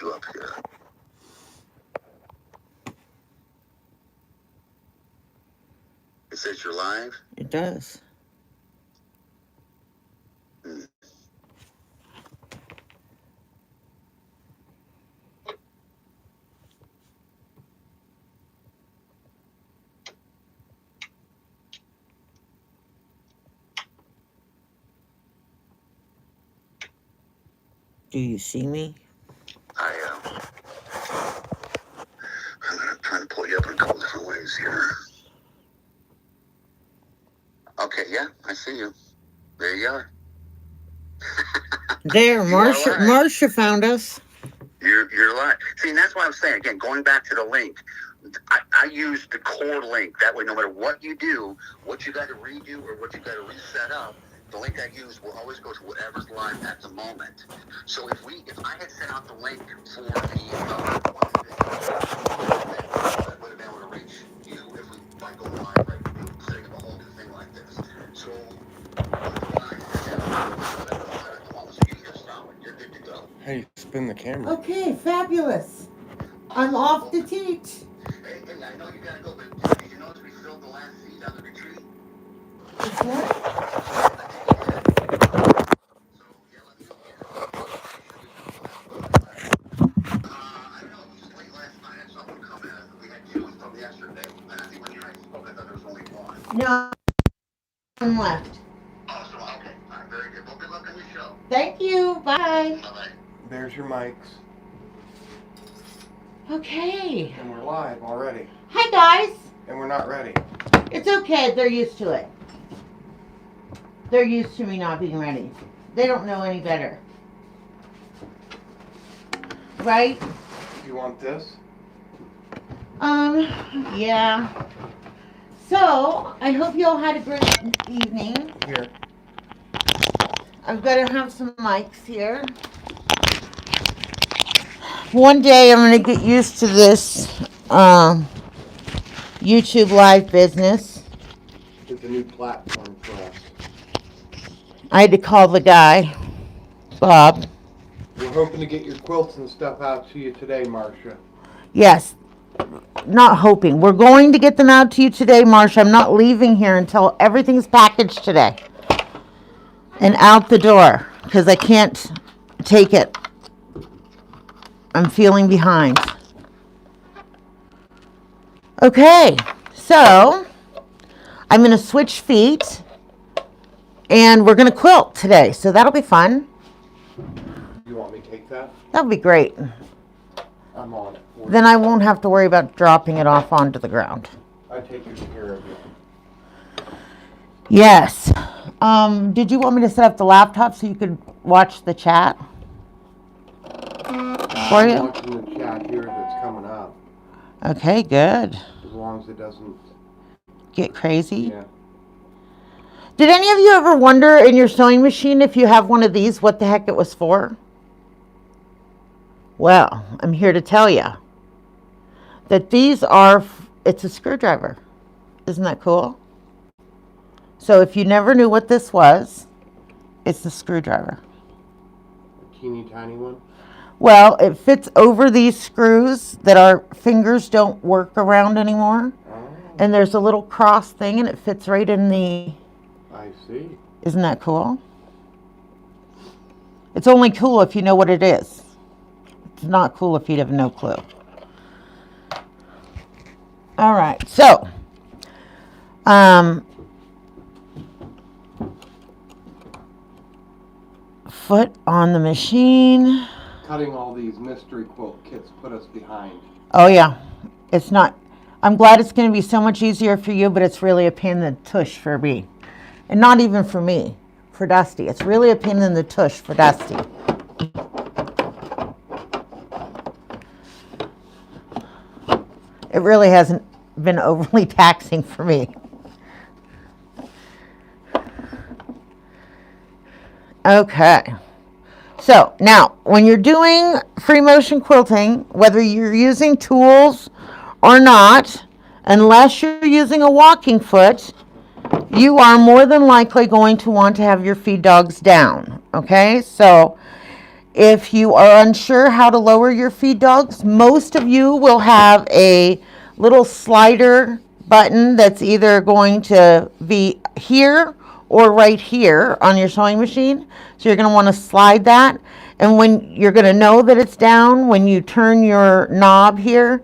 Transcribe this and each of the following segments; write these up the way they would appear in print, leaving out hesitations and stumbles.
you up here. It says you're live. It does. Hmm. Do you see me? I'm trying to pull you up in a couple different ways here. Okay, yeah, I see you. There you are. There, You are Marcia. live. Marcia found us. You're live. See, and that's why I'm saying again, going back to the link. I use the core link. That way, no matter what you do, what you got to redo or what you got to reset up, the link I use will always go to whatever's live at the moment. So if I had sent out the link for the I would have been able to reach you if we by going live right setting up a whole new thing like this. So when I send out whatever's live at the moment, so you just stop it. You're good to go. Hey, spin the camera. Okay, fabulous. I'm off to teach. Hey, I know you gotta go, but did you notice we filled the last seat on the retreat? What? So, yeah, let me know here. I don't know, it was just late last night. I saw one come in. We had two from yesterday. And I think when you and I spoke, I thought there was only one. No, one left. Oh, so, okay. All right, very good. Well, good luck on your show. Thank you. Bye. Bye-bye. There's your mics. Okay. And we're live already. Hi, guys. And we're not ready. It's okay. They're used to it. They're used to me not being ready. They don't know any better. Right? You want this? Yeah. So, I hope you all had a great evening. Here. I've got to have some mics here. One day I'm going to get used to this YouTube live business. It's a new platform for us. I had to call the guy, Bob. We're hoping to get your quilts and stuff out to you today, Marcia. Yes, not hoping. We're going to get them out to you today, Marcia. I'm not leaving here until everything's packaged today and out the door because I can't take it. I'm feeling behind. Okay, so I'm going to switch feet and we're going to quilt today. So that'll be fun. You want me to take that? That'll be great. I'm on it. Then I won't have to worry about dropping it off onto the ground. I take good care of you. Yes. Did you want me to set up the laptop so you could watch the chat? For I'm you? watching the chat here that's coming up. Okay, good. As long as it doesn't. Get crazy. Yeah. Did any of you ever wonder in your sewing machine if you have one of these, what the heck it was for? Well, I'm here to tell you that these are, it's a screwdriver. Isn't that cool? So if you never knew what this was, it's a screwdriver. A teeny tiny one. Well, it fits over these screws that our fingers don't work around anymore. Oh, And there's a little cross thing and it fits right in the, I see. isn't that cool? It's only cool if you know what it is. It's not cool if you have no clue. All right, so, foot on the machine. Cutting all these mystery quilt kits put us behind. Oh yeah, it's not, I'm glad it's going to be so much easier for you, but it's really a pain in the tush for me. And not even for me, for Dusty. It's really a pain in the tush for Dusty. It really hasn't been overly taxing for me. Okay. So now, when you're doing free motion quilting, whether you're using tools or not, unless you're using a walking foot, you are more than likely going to want to have your feed dogs down. Okay? So if you are unsure how to lower your feed dogs, most of you will have a little slider button that's either going to be here or right here on your sewing machine. So you're going to want to slide that. And when you're going to know that it's down, when you turn your knob here,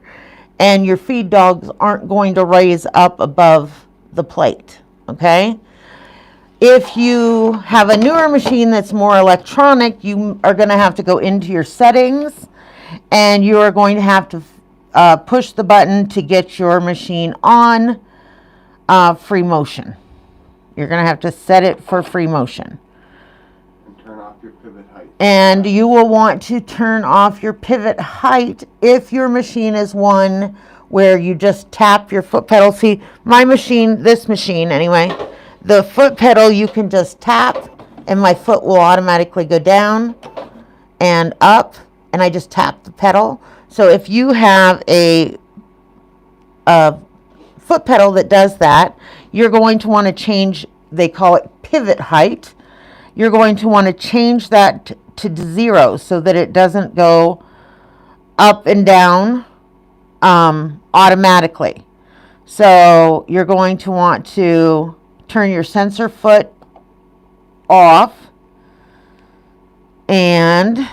and your feed dogs aren't going to raise up above the plate, okay? If you have a newer machine that's more electronic, you are going to have to go into your settings, and you are going to have to push the button to get your machine on free motion. You're going to have to set it for free motion. And turn off your pivot height. And you will want to turn off your pivot height if your machine is one where you just tap your foot pedal. See, my machine, this machine anyway, the foot pedal you can just tap and my foot will automatically go down and up, and I just tap the pedal. So if you have a foot pedal that does that, you're going to want to change, they call it pivot height. You're going to want to change that to 0 so that it doesn't go up and down automatically. So you're going to want to turn your sensor foot off, and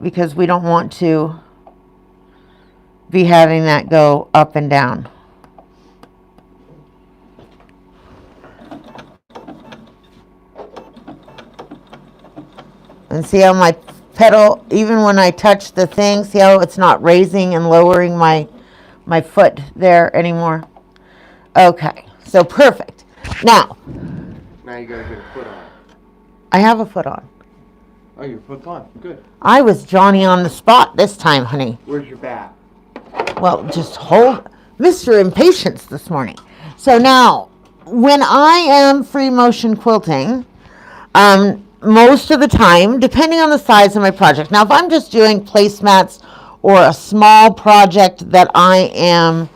because we don't want to be having that go up and down. And see how my pedal, even when I touch the thing, see how it's not raising and lowering my foot there anymore? Okay, so perfect. Now you gotta get a foot on. I have a foot on. Oh, your foot's on. Good. I was Johnny on the spot this time, honey. Where's your bat? Well, just hold Mr. Impatience this morning. So now, when I am free motion quilting, most of the time, depending on the size of my project. Now, if I'm just doing placemats or a small project that I am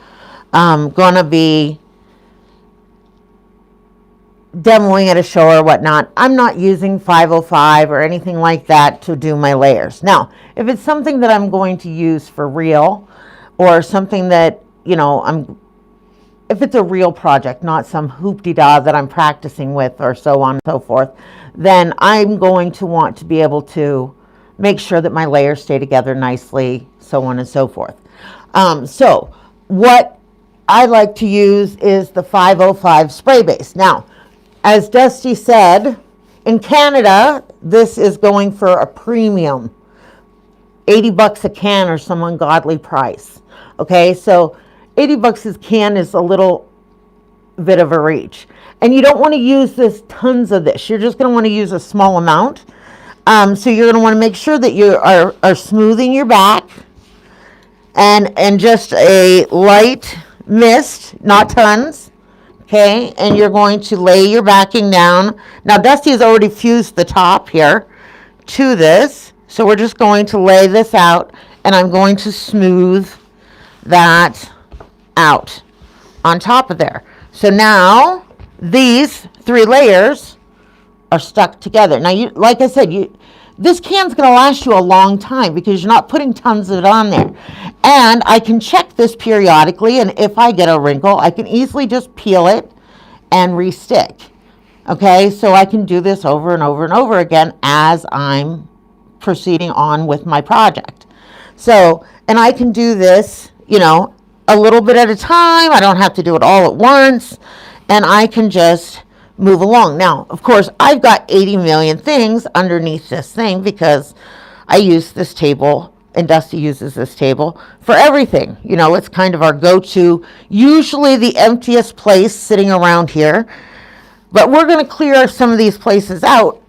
going to be demoing at a show or whatnot, I'm not using 505 or anything like that to do my layers. Now, if it's something that I'm going to use for real, or something that, you know, if it's a real project, not some hoop-de-da that I'm practicing with or so on and so forth, then I'm going to want to be able to make sure that my layers stay together nicely, so on and so forth. So what I like to use is the 505 spray base. Now, as Dusty said, in Canada, this is going for a premium, 80 bucks a can or some ungodly price. Okay, so 80 bucks a can is a little bit of a reach. And you don't want to use tons of this. You're just going to want to use a small amount. So you're going to want to make sure that you are smoothing your back and just a light mist, not tons. Okay, and you're going to lay your backing down. Now, Dusty has already fused the top here to this. So we're just going to lay this out, and I'm going to smooth that out on top of there. So now these 3 layers are stuck together. Now, like I said, this can's going to last you a long time because you're not putting tons of it on there. And I can check this periodically, and if I get a wrinkle, I can easily just peel it and re-stick. Okay, so I can do this over and over and over again as I'm proceeding on with my project. So, and I can do this, you know, a little bit at a time. I don't have to do it all at once, and I can just move along. Now, of course, I've got 80 million things underneath this thing because I use this table, and Dusty uses this table for everything. You know, it's kind of our go-to, usually the emptiest place sitting around here. But we're going to clear some of these places out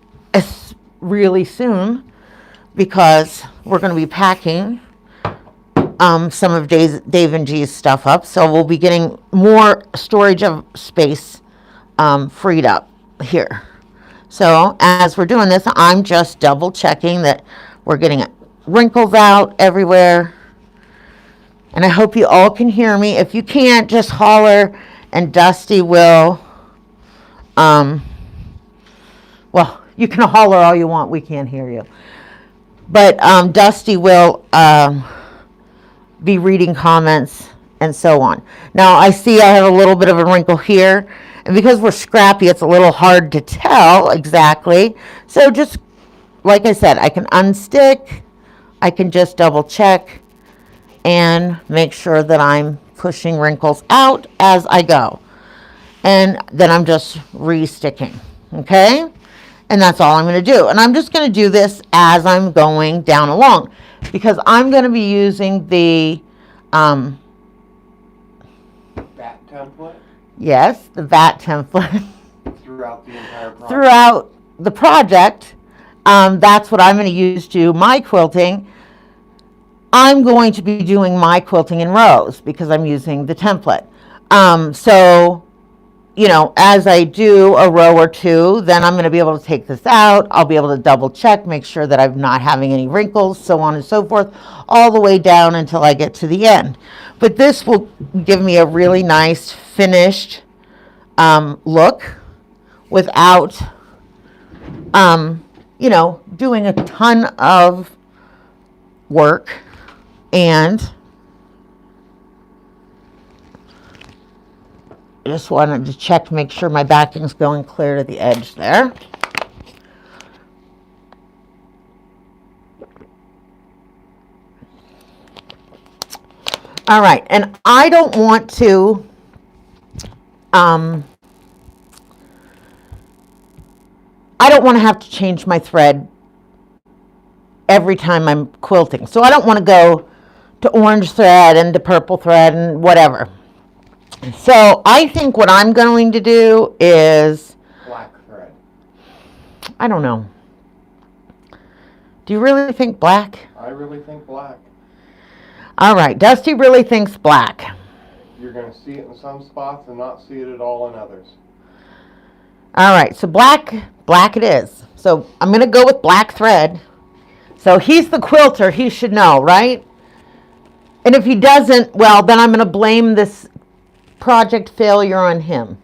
really soon because we're going to be packing some of Dave and G's stuff up. So we'll be getting more storage of space freed up here. So as we're doing this, I'm just double checking that we're getting wrinkles out everywhere. And I hope you all can hear me. If you can't, just holler and Dusty will You can holler all you want. We can't hear you. But Dusty will be reading comments and so on. Now, I see I have a little bit of a wrinkle here. And because we're scrappy, it's a little hard to tell exactly. So just, like I said, I can unstick. I can just double check and make sure that I'm pushing wrinkles out as I go. And then I'm just re-sticking, okay? And that's all I'm going to do. And I'm just going to do this as I'm going down along, because I'm going to be using the, That template? yes, the VAT template Throughout the entire project? throughout the project. That's what I'm going to use to do my quilting. I'm going to be doing my quilting in rows because I'm using the template. So, you know, as I do a row or two, then I'm going to be able to take this out. I'll be able to double check, make sure that I'm not having any wrinkles, so on and so forth, all the way down until I get to the end. But this will give me a really nice finished look without, you know, doing a ton of work. And I just wanted to check to make sure my backing's going clear to the edge there. All right, and I don't want to have to change my thread every time I'm quilting. So I don't want to go to orange thread and to purple thread and whatever. So I think what I'm going to do is, Black thread. I don't know. Do you really think black? I really think black. All right, Dusty really thinks black. You're going to see it in some spots and not see it at all in others. All right, so black it is. So I'm going to go with black thread. So he's the quilter, he should know, right? And if he doesn't, well, then I'm going to blame this project failure on him.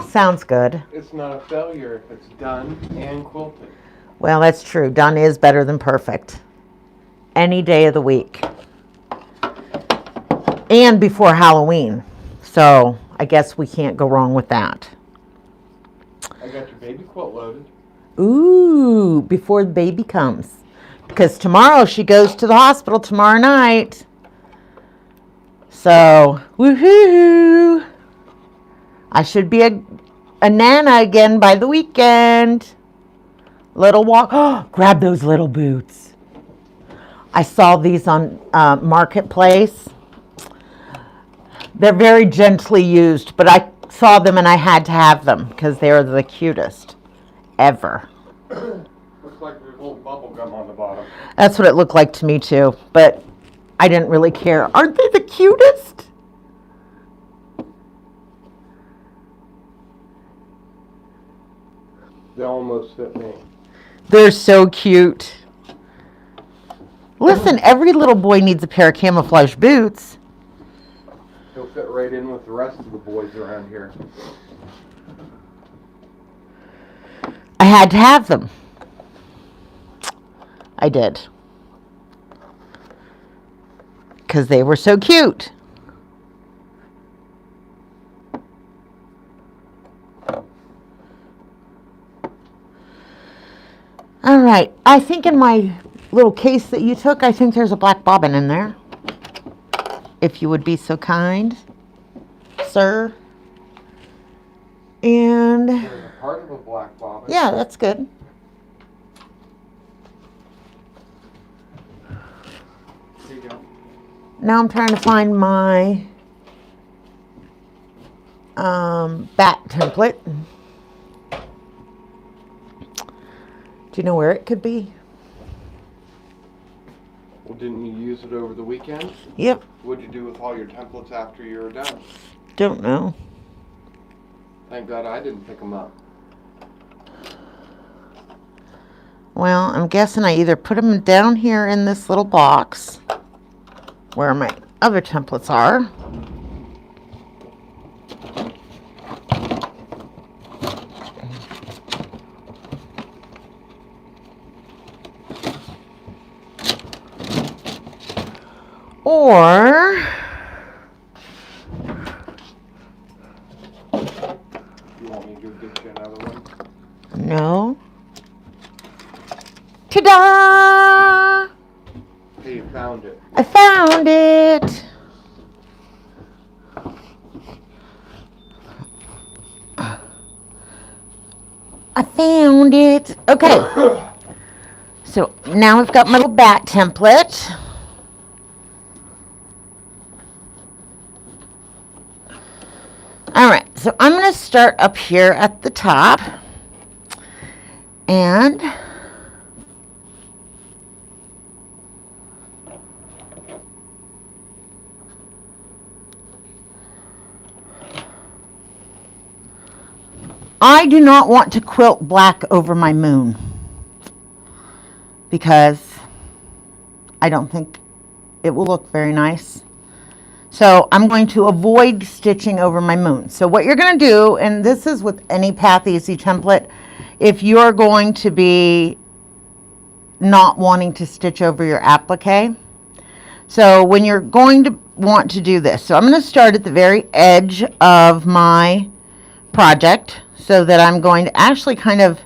Sounds good. It's not a failure if it's done and quilted. Well, that's true. Done is better than perfect. Any day of the week. And before Halloween. So I guess we can't go wrong with that. I got your baby quilt loaded. Ooh, before the baby comes. Because tomorrow she goes to the hospital tomorrow night. So, woohoo! I should be a nana again by the weekend. Little walk. Oh, grab those little boots. I saw these on Marketplace. They're very gently used, but I saw them and I had to have them because they're the cutest ever. Looks like there's a little bubble gum on the bottom. That's what it looked like to me too, but I didn't really care. Aren't they the cutest? They almost fit me. They're so cute. Listen, every little boy needs a pair of camouflage boots. He'll fit right in with the rest of the boys around here. I had to have them. I did. Because they were so cute. All right. I think in my little case that you took, I think there's a black bobbin in there. If you would be so kind, sir. And There's a part of a black bobbin. yeah, that's good. Here you go. Now I'm trying to find my bat template. Do you know where it could be? Well, didn't you use it over the weekend? Yep. What'd you do with all your templates after you were done? Don't know. Thank God I didn't pick them up. Well, I'm guessing I either put them down here in this little box where my other templates are. Or You want me to go get you another one? no. Ta-da! Hey, you found it. I found it. I found it. Okay. So now I've got my little bat template. All right, so I'm going to start up here at the top. And I do not want to quilt black over my moon because I don't think it will look very nice. So I'm going to avoid stitching over my moon. So what you're going to do, and this is with any Path Easy template, if you're going to be not wanting to stitch over your applique. So when you're going to want to do this, so I'm going to start at the very edge of my project so that I'm going to actually kind of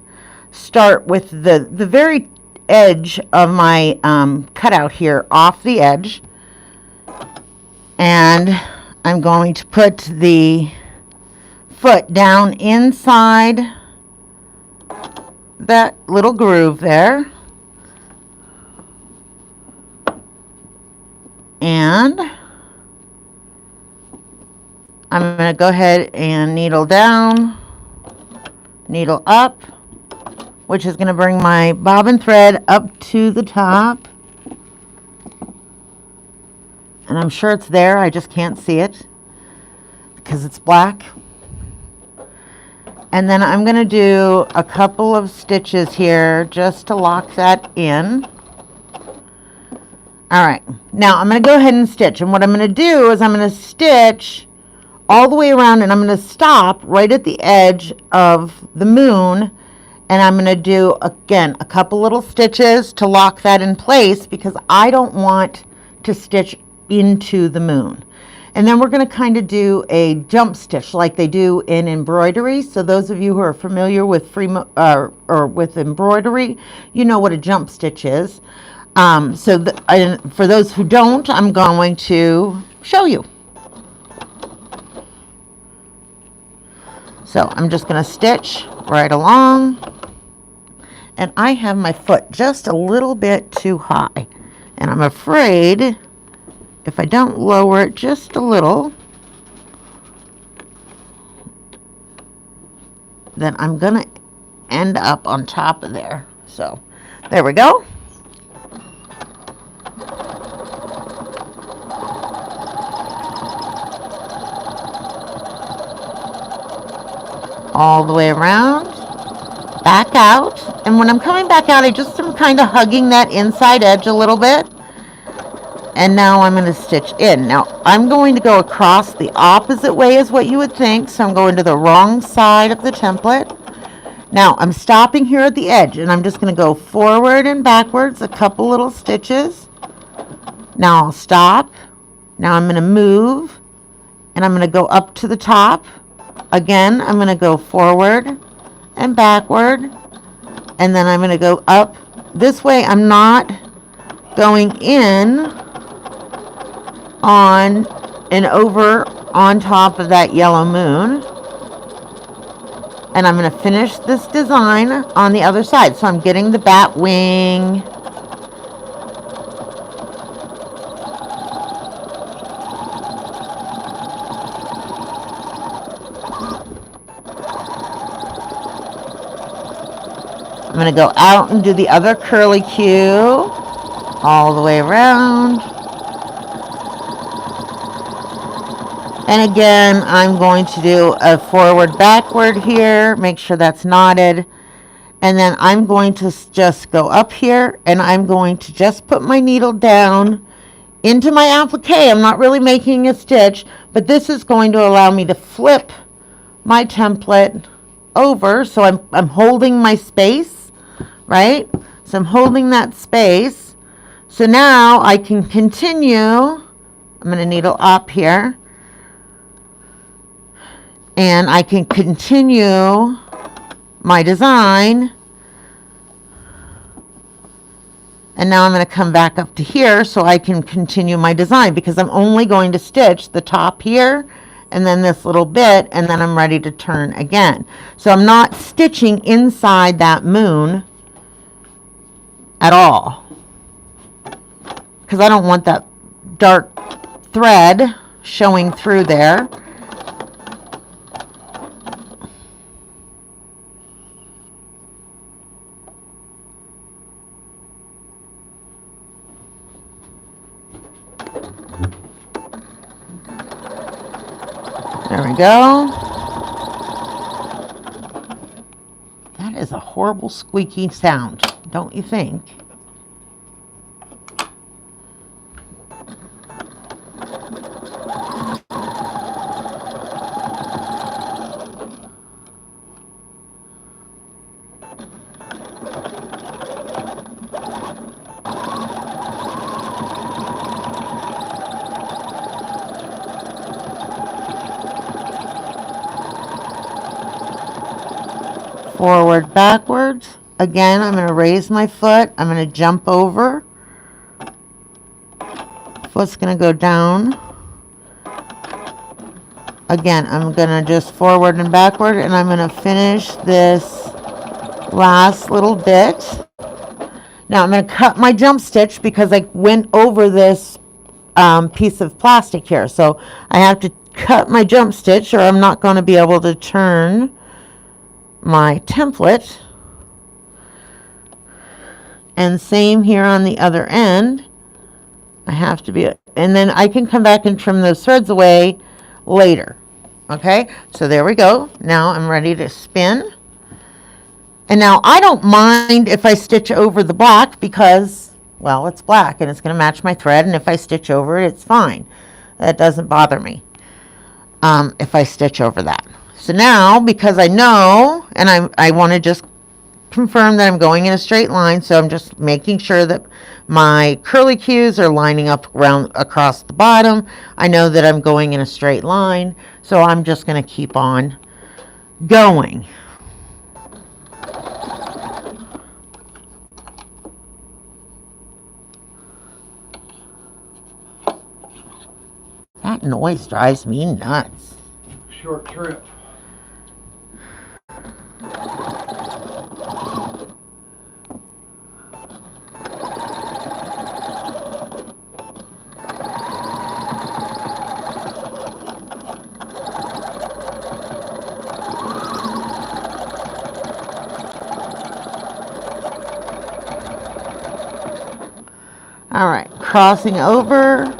start with the very edge of my cutout here off the edge. And I'm going to put the foot down inside that little groove there. And I'm going to go ahead and needle down, needle up, which is going to bring my bobbin thread up to the top. And I'm sure it's there, I just can't see it because it's black. And then I'm going to do a couple of stitches here just to lock that in. All right, now I'm going to go ahead and stitch. And what I'm going to do is I'm going to stitch all the way around, and I'm going to stop right at the edge of the moon. And I'm going to do, again, a couple little stitches to lock that in place because I don't want to stitch into the moon. And then we're going to kind of do a jump stitch like they do in embroidery. So those of you who are familiar with or with embroidery, you know what a jump stitch is. For those who don't, I'm going to show you. So I'm just going to stitch right along. And I have my foot just a little bit too high. And I'm afraid if I don't lower it just a little, then I'm going to end up on top of there. So there we go. All the way around, back out. And when I'm coming back out, I just am kind of hugging that inside edge a little bit. And now I'm going to stitch in. Now I'm going to go across the opposite way as what you would think. So I'm going to the wrong side of the template. Now I'm stopping here at the edge and I'm just going to go forward and backwards a couple little stitches. Now I'll stop. Now I'm going to move and I'm going to go up to the top. Again, I'm going to go forward and backward, and then I'm going to go up. This way I'm not going in on and over on top of that yellow moon. And I'm going to finish this design on the other side. So I'm getting the bat wing. I'm going to go out and do the other curly Q all the way around. And again, I'm going to do a forward backward here, make sure that's knotted. And then I'm going to just go up here and I'm going to just put my needle down into my applique. I'm not really making a stitch, but this is going to allow me to flip my template over. So I'm holding my space, right? So I'm holding that space. So now I can continue I'm going to needle up here. And I can continue my design. And now I'm going to come back up to here so I can continue my design, because I'm only going to stitch the top here and then this little bit, and then I'm ready to turn again. So I'm not stitching inside that moon at all, because I don't want that dark thread showing through there. There we go. That is a horrible squeaky sound, don't you think? Forward, backwards. Again, I'm going to raise my foot. I'm going to jump over. Foot's going to go down. Again, I'm going to just forward and backward, and I'm going to finish this last little bit. Now I'm going to cut my jump stitch because I went over this piece of plastic here. So I have to cut my jump stitch or I'm not going to be able to turn my template. And same here on the other end. I have to be, and then I can come back and trim those threads away later. Okay, so there we go. Now I'm ready to spin. And now I don't mind if I stitch over the black because, well, it's black and it's going to match my thread. And if I stitch over it, it's fine. That doesn't bother me if I stitch over that. So now, because I know, and I want to just confirm that I'm going in a straight line, so I'm just making sure that my curly cues are lining up around across the bottom. I know that I'm going in a straight line, so I'm just going to keep on going. That noise drives me nuts. Short trip. All right, crossing over.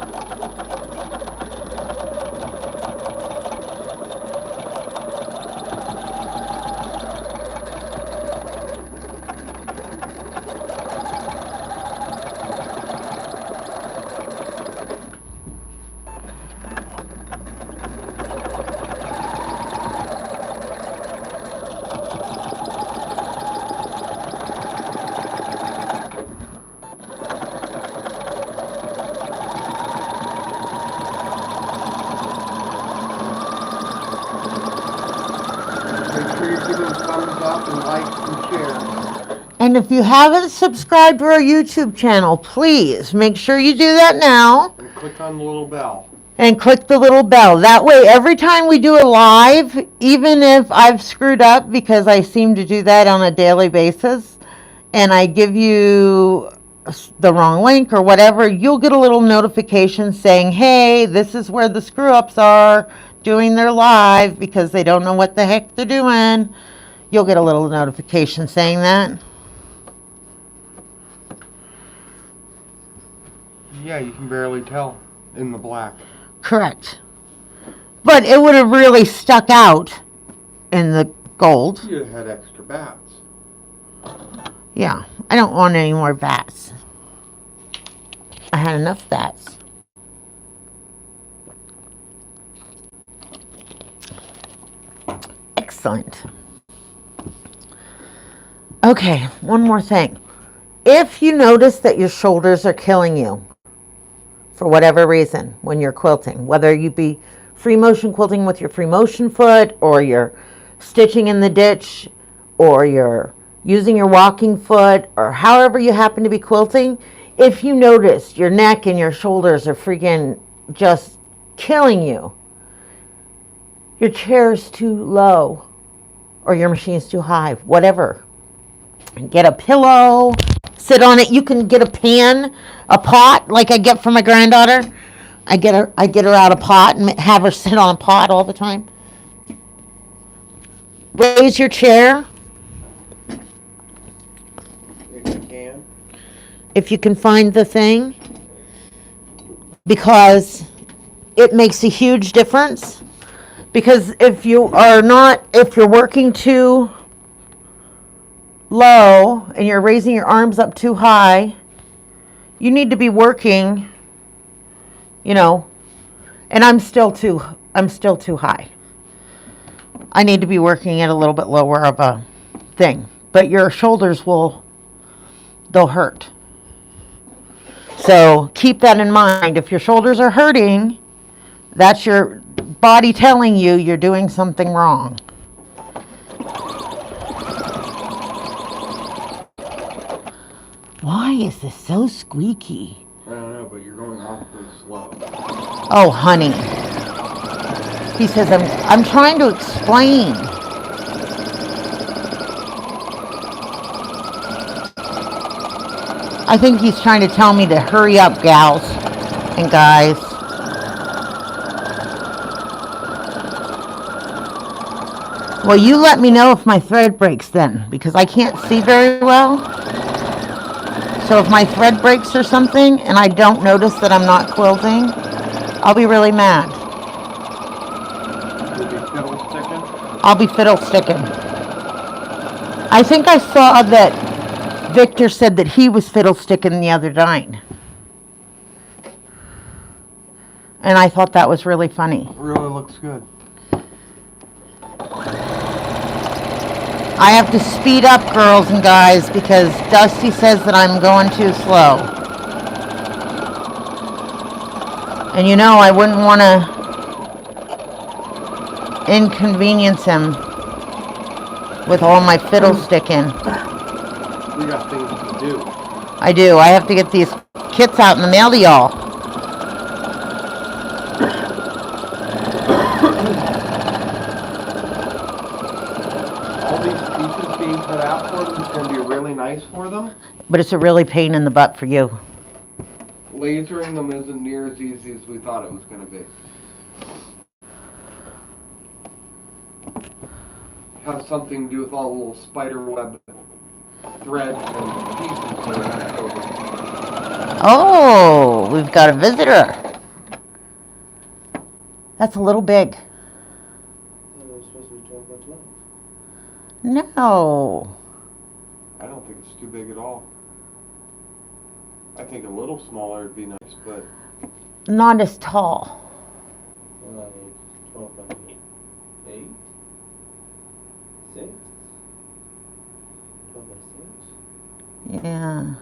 And if you haven't subscribed to our YouTube channel, please make sure you do that now. And click on the little bell. And click the little bell. That way, every time we do a live, even if I've screwed up, because I seem to do that on a daily basis, and I give you the wrong link or whatever, you'll get a little notification saying, hey, this is where the screw-ups are doing their live because they don't know what the heck they're doing. You'll get a little notification saying that. Yeah, you can barely tell in the black. Correct. But it would have really stuck out in the gold. You'd have had extra bats. Yeah, I don't want any more bats. I had enough bats. Excellent. Okay, one more thing. If you notice that your shoulders are killing you, for whatever reason when you're quilting, whether you be free motion quilting with your free motion foot, or you're stitching in the ditch, or you're using your walking foot, or however you happen to be quilting. If you notice your neck and your shoulders are freaking just killing you, your chair's too low or your machine's too high, whatever. Get a pillow, sit on it. You can get a pan, a pot, like I get for my granddaughter. I get her out a pot and have her sit on a pot all the time. Raise your chair if you can find the thing, because it makes a huge difference. Because if you're working too low and you're raising your arms up too high, you need to be working, and I'm still too high. I need to be working at a little bit lower of a thing, but your shoulders they'll hurt. So keep that in mind. If your shoulders are hurting, that's your body telling you you're doing something wrong. Why is this so squeaky? I don't know, but you're going awfully slow. Oh, honey. He says, I'm trying to explain. I think he's trying to tell me to hurry up, gals and guys. Well, you let me know if my thread breaks then, because I can't see very well. So if my thread breaks or something and I don't notice that I'm not quilting, I'll be really mad. You'll be fiddle sticking? I'll be fiddle sticking. I think I saw that Victor said that he was fiddle sticking the other night. And I thought that was really funny. It really looks good. I have to speed up, girls and guys, because Dusty says that I'm going too slow. And I wouldn't want to inconvenience him with all my fiddle sticking. We got things to do. I do. I have to get these kits out in the mail to y'all. Put out for them is going to be really nice for them. But it's a really pain in the butt for you. Lasering them isn't near as easy as we thought it was going to be. Has something to do with all the little spider web threads and pieces that are left over. Oh, we've got a visitor. That's a little big. No. I don't think it's too big at all. I think a little smaller would be nice, but not as tall. Like 12 by 8? 6? 12 by 6? Yeah.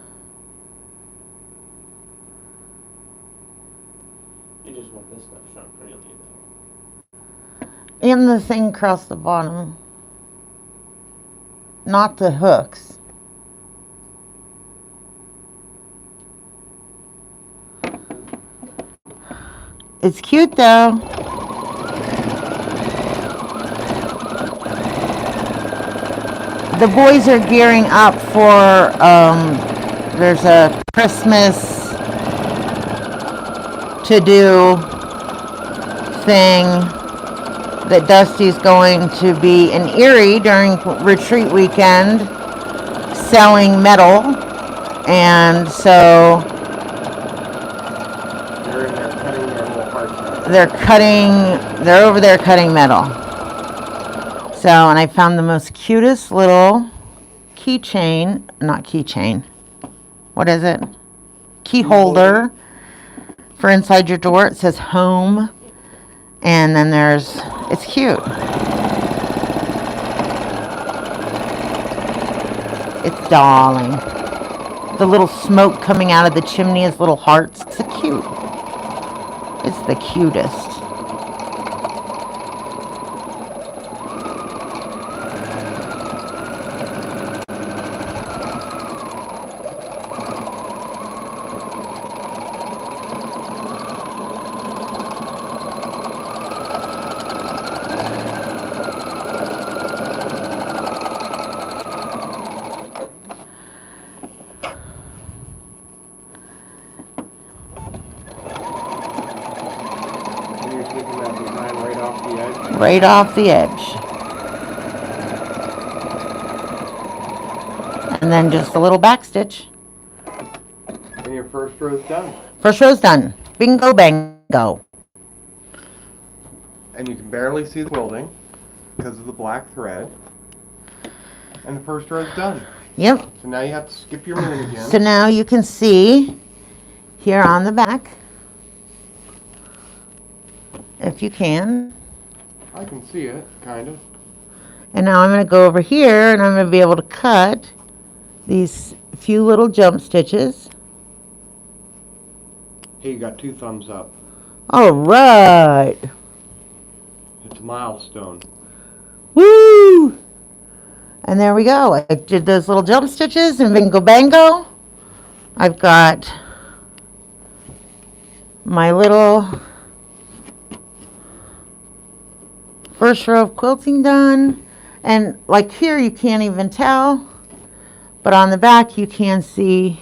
You just want this stuff shrunk really though. And the thing across the bottom. Not the hooks. It's cute though. The boys are gearing up for, there's a Christmas to-do thing that Dusty's going to be in Erie during retreat weekend selling metal, and so they're in there cutting their little hearts out. They're over there cutting metal. So, and I found the most cutest little keychain, not keychain, what is it? Key holder for inside your door. It says home. And then it's cute. It's darling. The little smoke coming out of the chimney is little hearts. It's cute. It's the cutest. And you're taking that design right off the edge. Right off the edge. And then just a little back stitch. And your first row's done. First row's done. Bingo bango. And you can barely see the quilting because of the black thread. And the first row's done. Yep. So now you have to skip your moon again. So now you can see here on the back, if you can. I can see it, kind of. And now I'm going to go over here and I'm going to be able to cut these few little jump stitches. Hey, you got 2 thumbs up. All right. It's a milestone. Woo! And there we go. I did those little jump stitches and bingo bango. I've got my little first row of quilting done. And like here you can't even tell, but on the back you can see.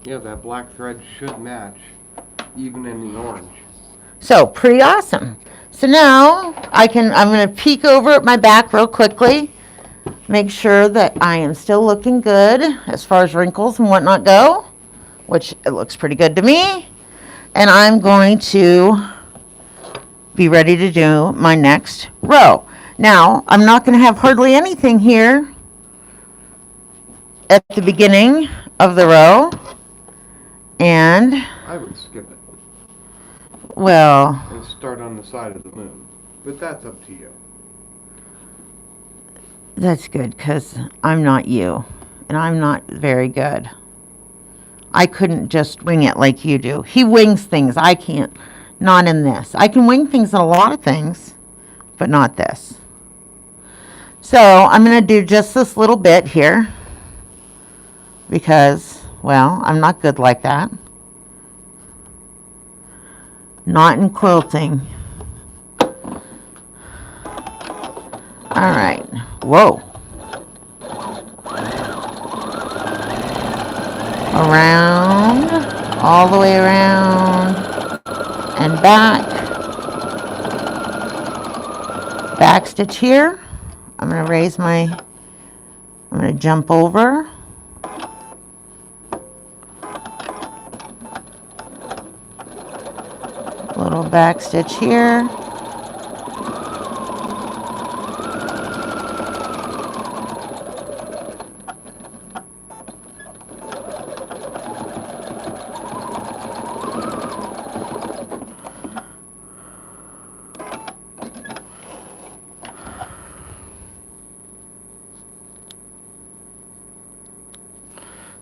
Yeah, that black thread should match, even in the orange. So pretty awesome. So now I'm going to peek over at my back real quickly, make sure that I am still looking good as far as wrinkles and whatnot go, which it looks pretty good to me. And I'm going to be ready to do my next row. Now, I'm not going to have hardly anything here at the beginning of the row. And, I would skip it well, and start on the side of the moon. But that's up to you. that's good because I'm not you, and I'm not very good. I couldn't just wing it like you do. He wings things. I can't. Not in this. I can wing things in a lot of things, but not this. So I'm going to do just this little bit here because, well, I'm not good like that. Not in quilting. All right. Whoa. Around, all the way around, and back. Back stitch here. I'm going to raise my, I'm going to jump over. Little back stitch here.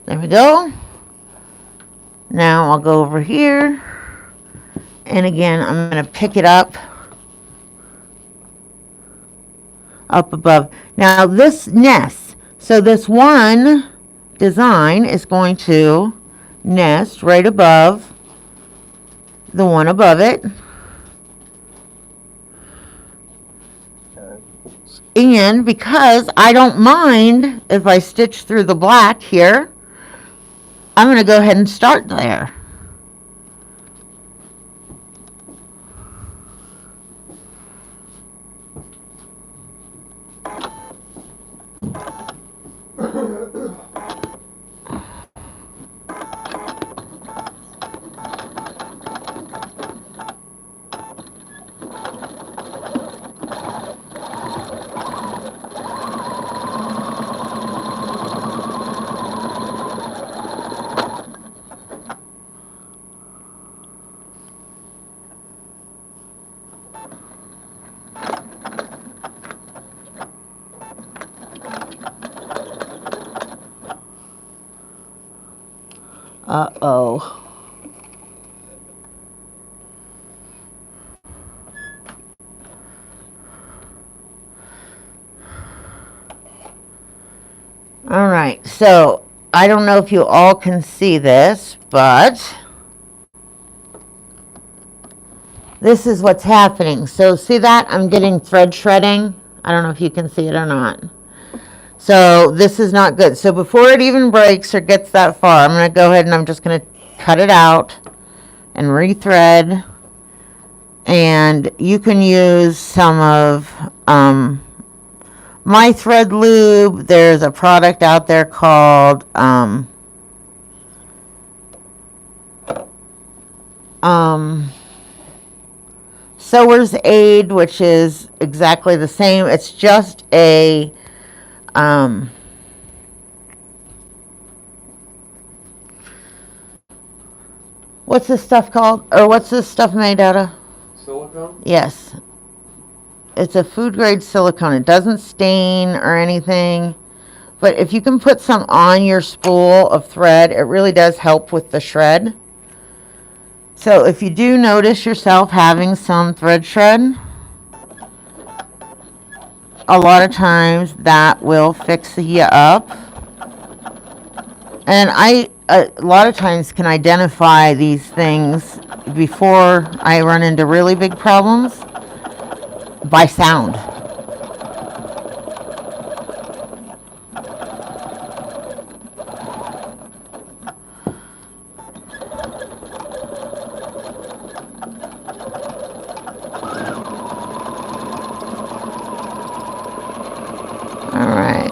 There we go. Now I'll go over here. And again, I'm going to pick it up above. Now this nest, so this one design is going to nest right above the one above it. And because I don't mind if I stitch through the black here, I'm going to go ahead and start there. Uh-oh. All right, so I don't know if you all can see this, but this is what's happening. So see that? I'm getting thread shredding. I don't know if you can see it or not. So this is not good. So before it even breaks or gets that far, I'm going to go ahead and I'm just going to cut it out and rethread. And you can use some of my thread lube. There's a product out there called Sewer's Aid, which is exactly the same. It's just a what's this stuff called? Or what's this stuff made out of? Silicone? Yes. It's a food grade silicone. It doesn't stain or anything. But if you can put some on your spool of thread, it really does help with the shred. So if you do notice yourself having some thread shred, a lot of times that will fix you up. And I a lot of times can identify these things before I run into really big problems by sound. All right.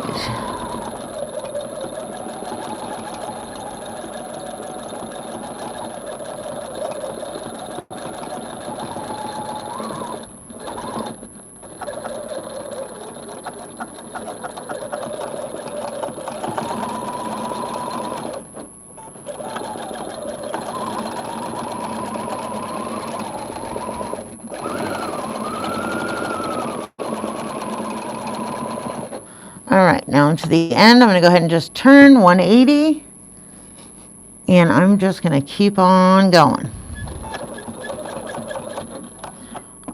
All right, now to the end, I'm going to go ahead and just turn 180, and I'm just going to keep on going.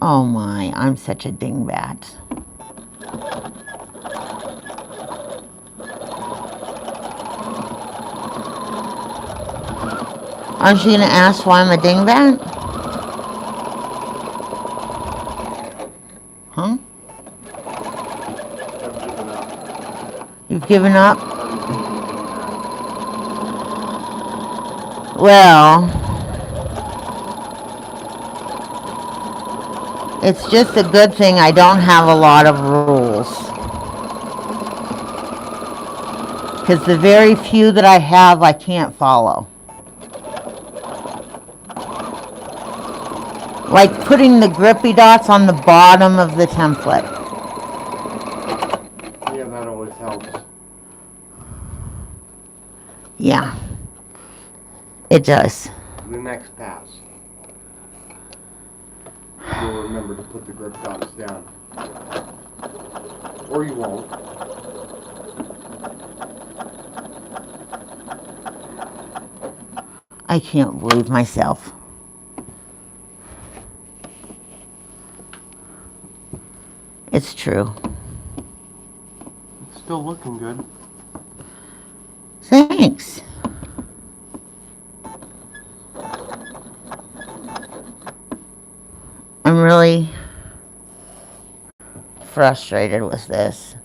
Oh my, I'm such a dingbat. Aren't you going to ask why I'm a dingbat? Huh? You've given up? Well, it's just a good thing I don't have a lot of rules. Because the very few that I have, I can't follow. Like putting the grippy dots on the bottom of the template. Yeah, that always helps. Yeah, it does. The next pass, you'll remember to put the grip dots down. Or you won't. I can't believe myself. It's true. It's still looking good. Thanks. I'm really frustrated with this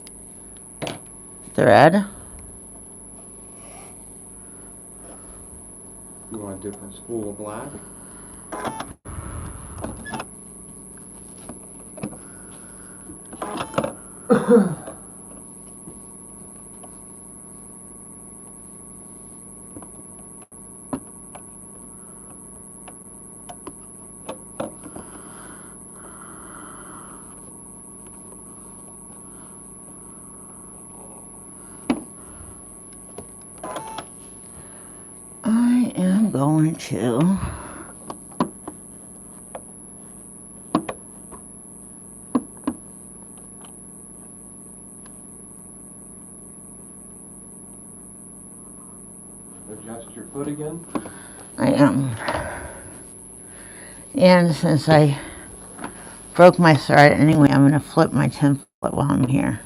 thread. You want a different spool of black? I am going to Adjust your foot again. I am. And since I broke my thread anyway, I'm going to flip my template while I'm here.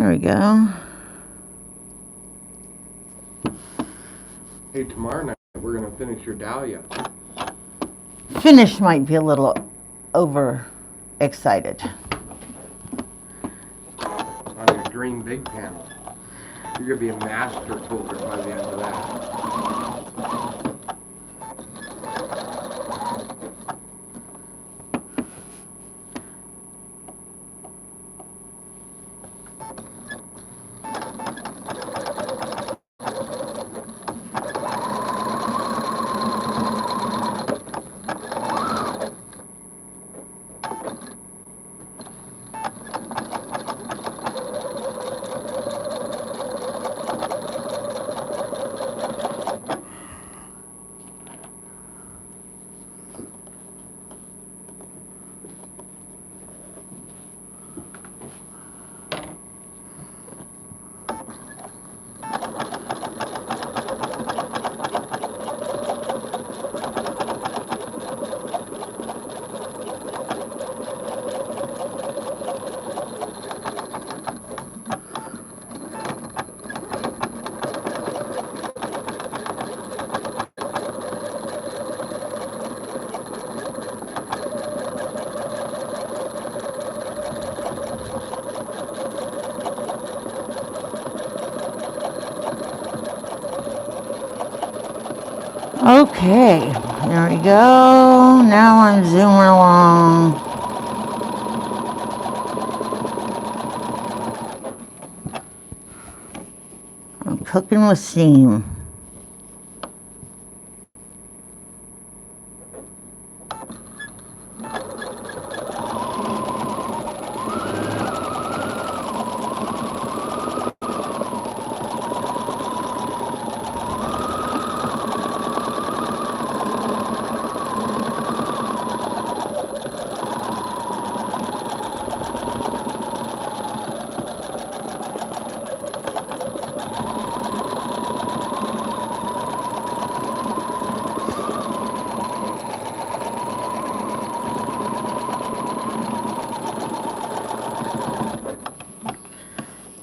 There we go. Hey, tomorrow night we're gonna finish your dahlia Finish might be a little over excited. on your dream big panel. You're gonna be a master quilter by the end of that. Okay, there we go. Now I'm zooming along. I'm cooking with steam.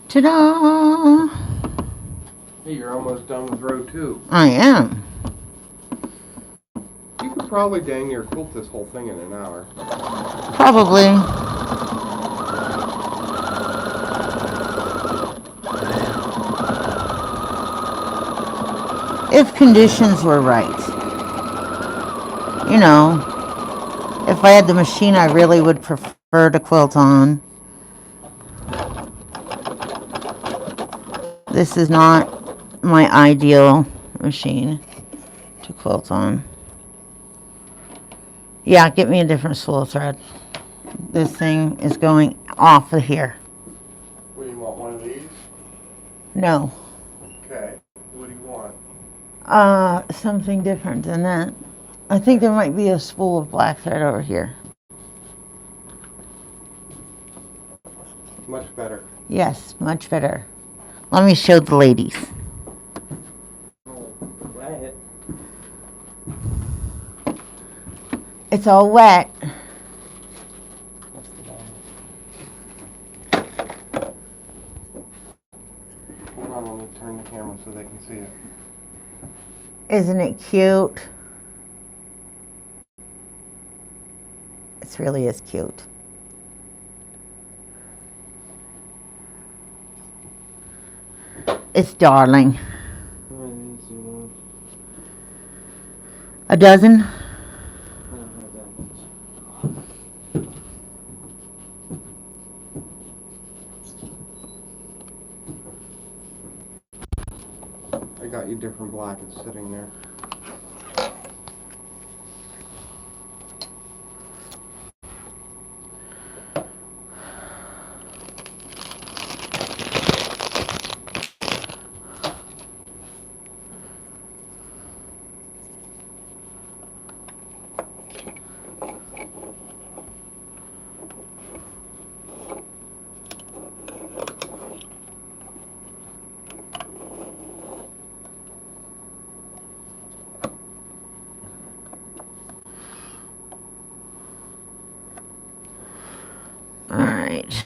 Ta-da! Hey, you're almost done with row 2. I am. You could probably dang near quilt this whole thing in an hour. Probably. If conditions were right. You know, if I had the machine I really would prefer to quilt on. This is not my ideal machine to quilt on. Yeah, get me a different spool of thread. This thing is going off of here. What do you want, one of these? No. Okay. What do you want? Something different than that. I think there might be a spool of black thread over here. Much better. Yes, much better. Let me show the ladies. Right. It's all wet. What's the ball? Hold on, let me turn the camera so they can see it. Isn't it cute? It really is cute. It's darling. How many of these do you want? A dozen? I don't have that much. I got you different black. It's sitting there. All right.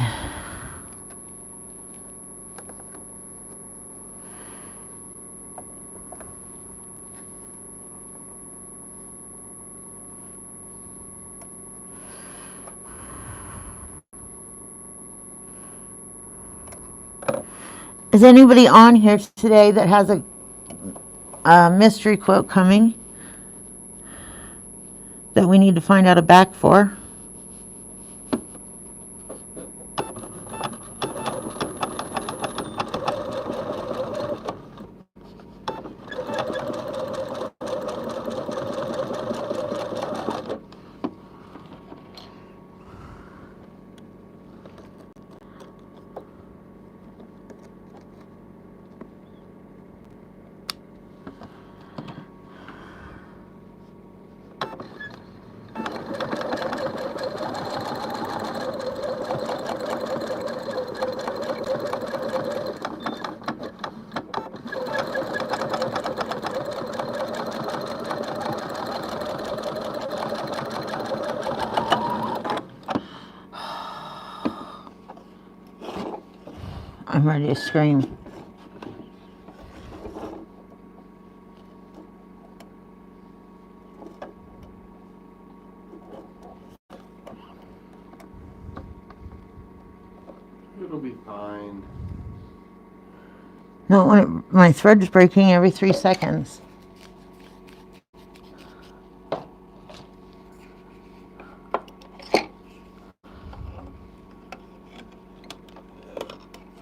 Is anybody on here today that has a mystery quote coming that we need to find out a back for? I'm ready to scream. It'll be fine. No, my thread's breaking every 3 seconds.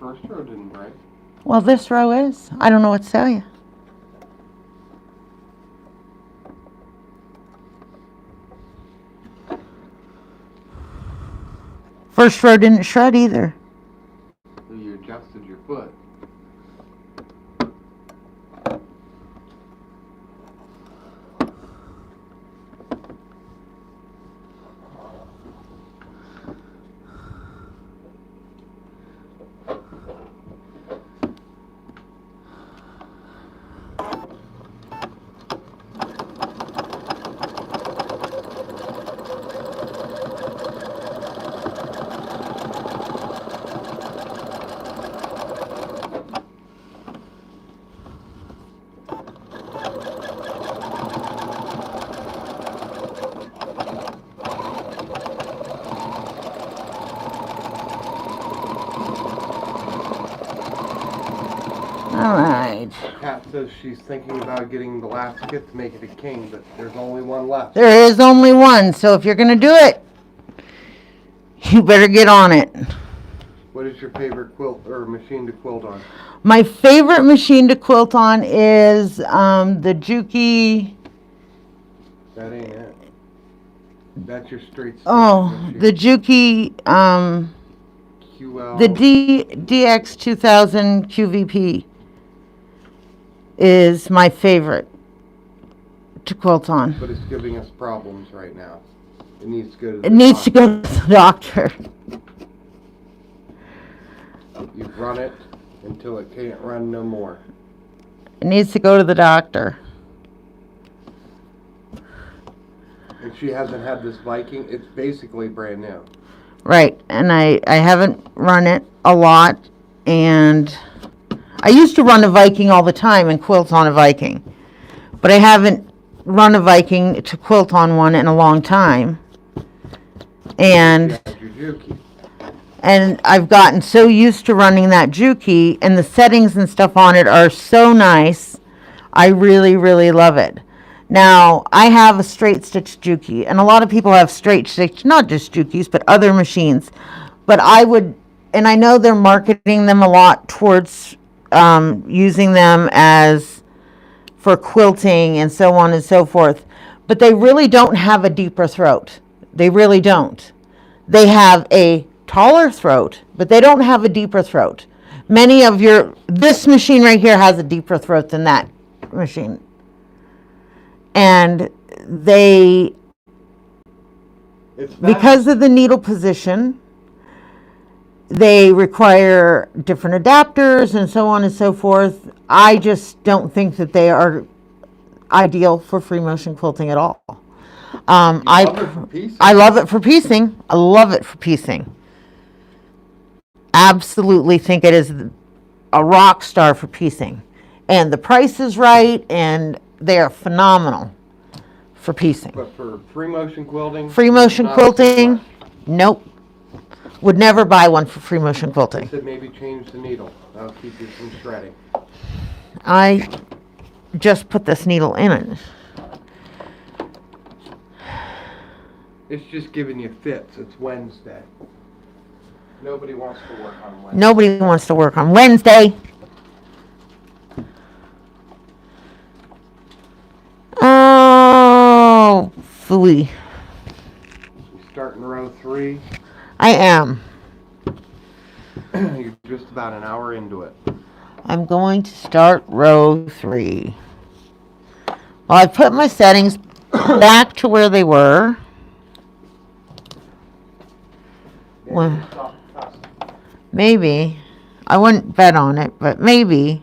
First row didn't break. Well, this row is. I don't know what to tell you. First row didn't shred either. So you adjusted your foot. All right. Pat says she's thinking about getting the last kit to make it a king, but there's only one left. There is only one, so if you're going to do it, you better get on it. What is your favorite quilt or machine to quilt on? My favorite machine to quilt on is the Juki. That ain't it. That's your straight stick Oh, machine. the Juki, QL. the DX 2000 QVP is my favorite to quilt on. But it's giving us problems right now. It needs to go to the It needs to doctor. go to the doctor. You've run it until it can't run no more. It needs to go to the doctor. And she hasn't had this Viking. It's basically brand new. Right, and I haven't run it a lot, and I used to run a Viking all the time and quilt on a Viking, but I haven't run a Viking to quilt on one in a long time. And You had your Juki. and I've gotten so used to running that Juki, and the settings and stuff on it are so nice. I really, really love it. Now, I have a straight stitch Juki, and a lot of people have straight stitch, not just Jukis, but other machines. But I would, and I know they're marketing them a lot towards using them as for quilting and so on and so forth. But they really don't have a deeper throat. They really don't. They have a taller throat, but they don't have a deeper throat. This machine right here has a deeper throat than that machine. And It's fast. because of the needle position, they require different adapters and so on and so forth. I just don't think that they are ideal for free motion quilting at all. love it for piecing. I love it for piecing. I love it for piecing. Absolutely think it is a rock star for piecing. And the price is right, and they are phenomenal for piecing. But for free motion quilting. Free motion not so quilting, much. nope. Would never buy one for free motion I quilting. said maybe change the needle. That'll keep you from shredding. I just put this needle in it. It's just giving you fits. It's Wednesday. Nobody wants to work on Wednesday. Nobody wants to work on Wednesday. Oh, phooey. You start in row 3. I am. You're just about an hour into it. I'm going to start row 3. Well, I put my settings back to where they were. Well, maybe. I wouldn't bet on it, but maybe.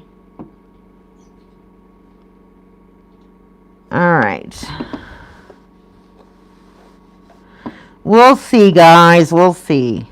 All right. We'll see, guys. We'll see.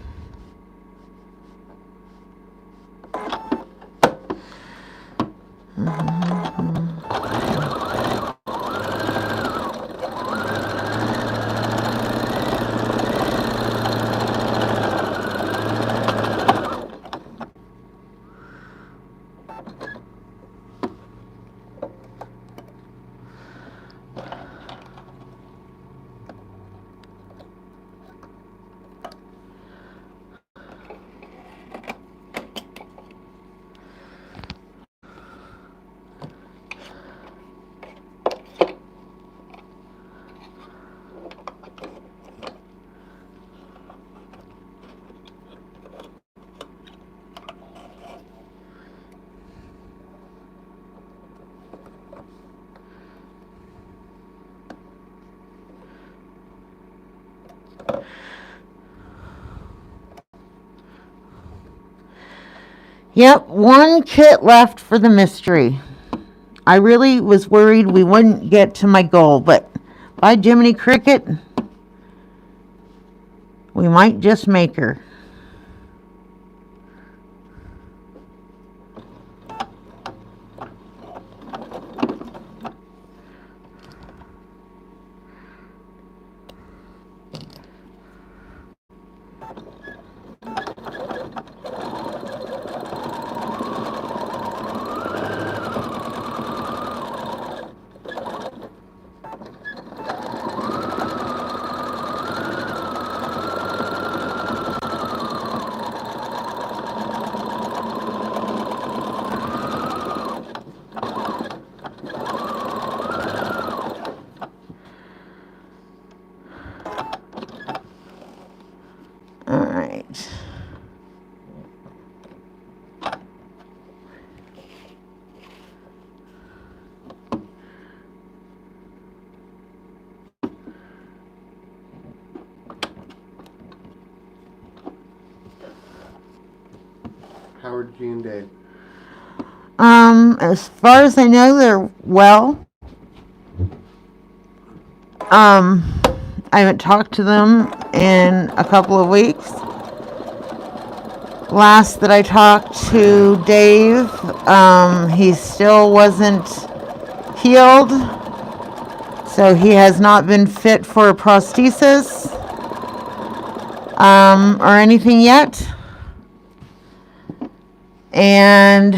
Yep, one kit left for the mystery. I really was worried we wouldn't get to my goal, but by Jiminy Cricket, we might just make her. All right. Howard, G, and Dave. As far as I know, they're well. I haven't talked to them in a couple of weeks. Last that I talked to Dave, he still wasn't healed, so he has not been fit for a prosthesis, or anything yet. And,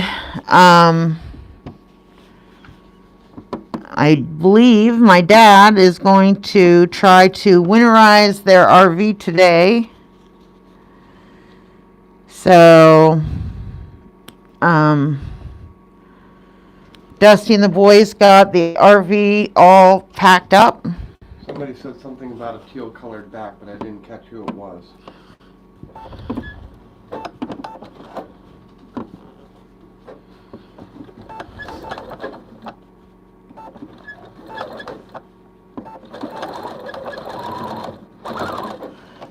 I believe my dad is going to try to winterize their RV today. So, Dusty and the boys got the RV all packed up. Somebody said something about a teal colored back, but I didn't catch who it was.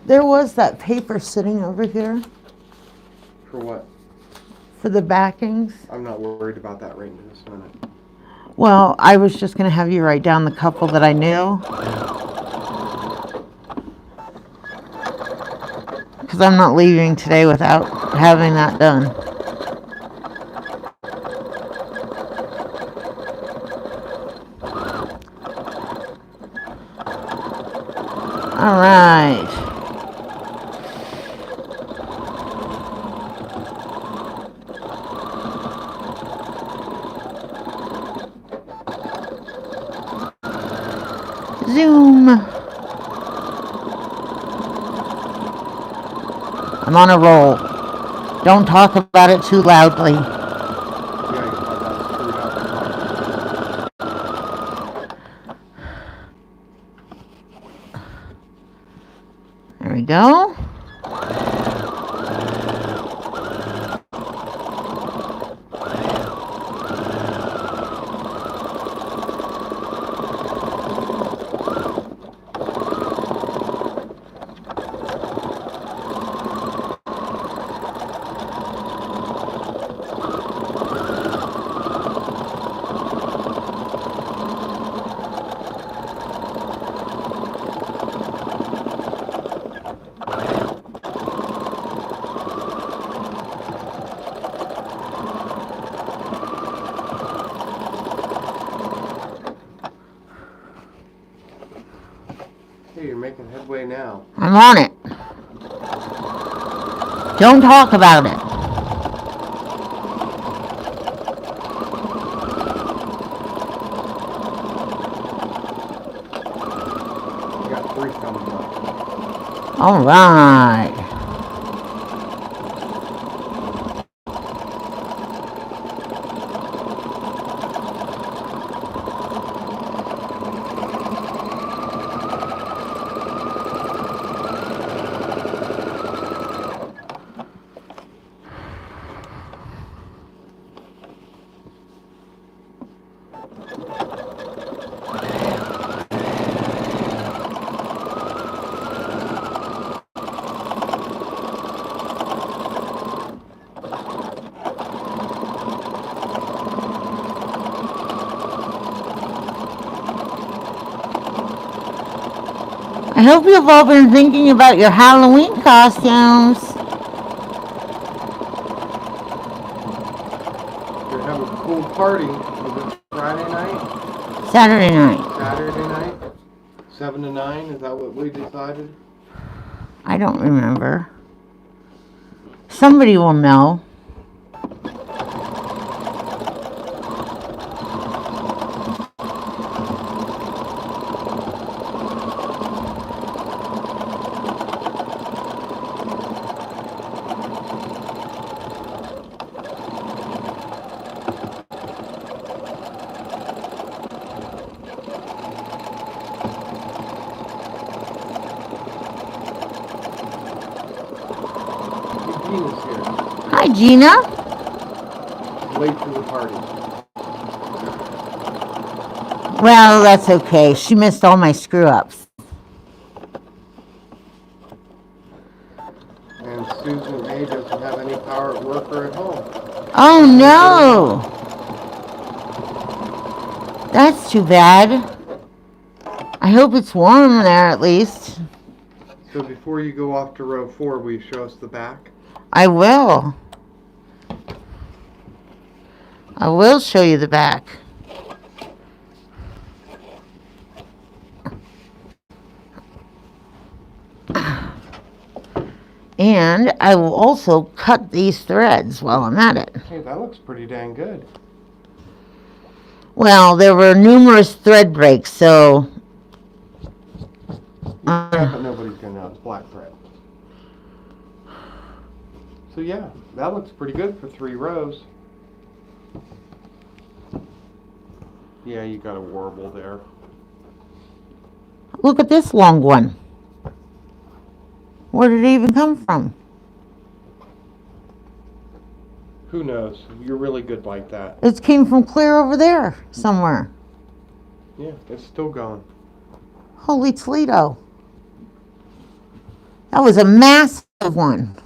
There was that paper sitting over here For what? for the backings. I'm not worried about that right in this minute. Well, I was just going to have you write down the couple that I knew. Because I'm not leaving today without having that done. All right. I'm on a roll. Don't talk about it too loudly. Yeah, I got screwed up. There we go. Hey, you're making headway now. I'm on it. Don't talk about it. You got 3 coming up. All right. I hope you've all been thinking about your Halloween costumes. You're having a cool party. Is it Friday night? Saturday night. Saturday night? 7 to 9? Is that what we decided? I don't remember. Somebody will know. Gina's here. Hi, Gina. Late to the party. Well, that's okay. She missed all my screw-ups. And Susan A doesn't have any power at work or at home. Oh, no. That's too bad. I hope it's warm there at least. So before you go off to row 4, will you show us the back? I will. I will show you the back. And I will also cut these threads while I'm at it. Hey, that looks pretty dang good. Well, there were numerous thread breaks, so Yeah, but nobody's gonna know it's black thread. So yeah, that looks pretty good for 3 rows. Yeah, you got a warble there. look at this long one. Where did it even come from? Who knows? You're really good like that. It came from clear over there somewhere. Yeah, it's still going. Holy Toledo. That was a massive one.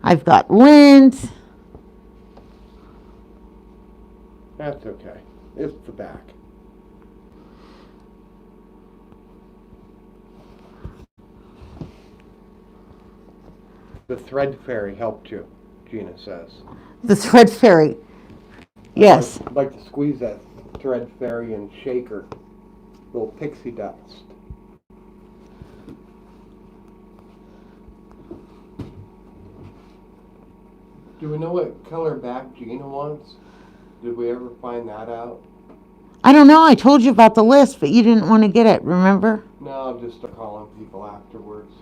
I've got lint. That's okay. It's the back. The thread fairy helped you, Gina says. The thread fairy. Yes. I'd like to squeeze that thread fairy and shake her. Little pixie dust. Do we know what color back Gina wants? Did we ever find that out? I don't know. I told you about the list, but you didn't want to get it, remember? No, I'm just calling people afterwards.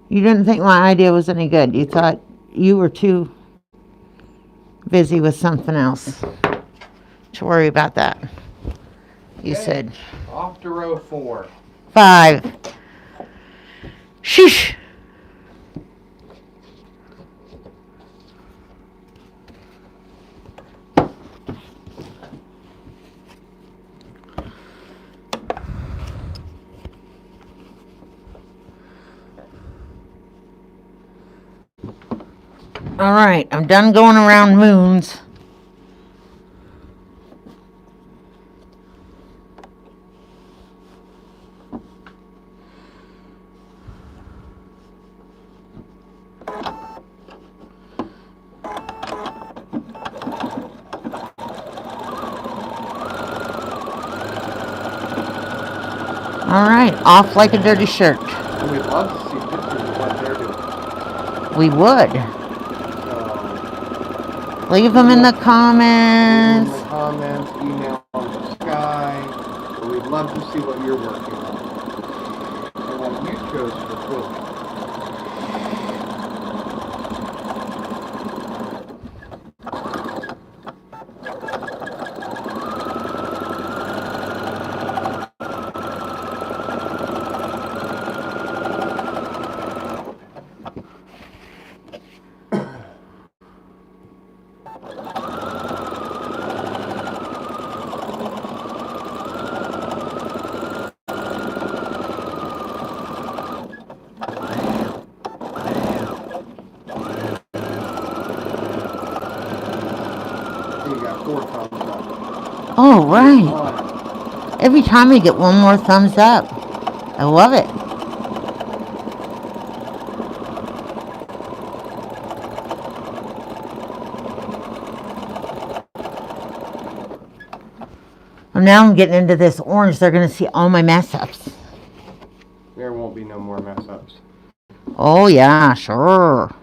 You didn't think my idea was any good. You thought you were too busy with something else to worry about that. You Okay. said Off to row 4. 5. Sheesh. All right, I'm done going around moons. All right, off like a dirty shirt. And we'd love to see pictures of what they're doing. We would. So, Leave them in the leave them in comments. the comments, email them to Sky. But we'd love to see what you're working on. And what you chose for quilting. You got 4 thumbs up. Oh, right. Fine. Every time I get one more thumbs up. I love it. Well, now I'm getting into this orange. They're going to see all my mess ups. There won't be no more mess ups. Oh, yeah, sure.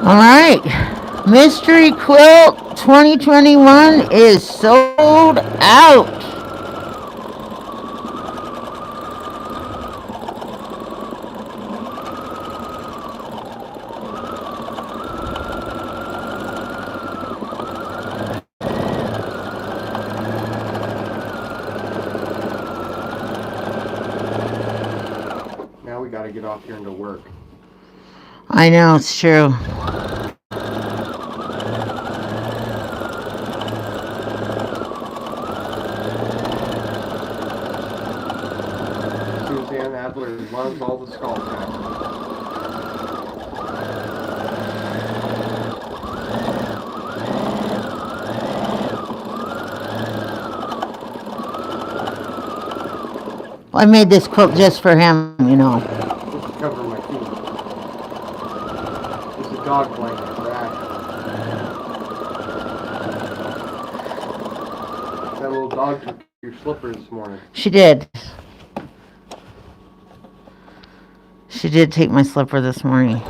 All right. Mystery Quilt 2021 is sold out. Now we got to get off here and go work. I know, it's true. Suzanne Adler loves all the skull cats. I made this quilt just for him, you know. Just to cover my feet. It's a dog blanket for Ash. That little dog took your slipper this morning. She did. She did take my slipper this morning.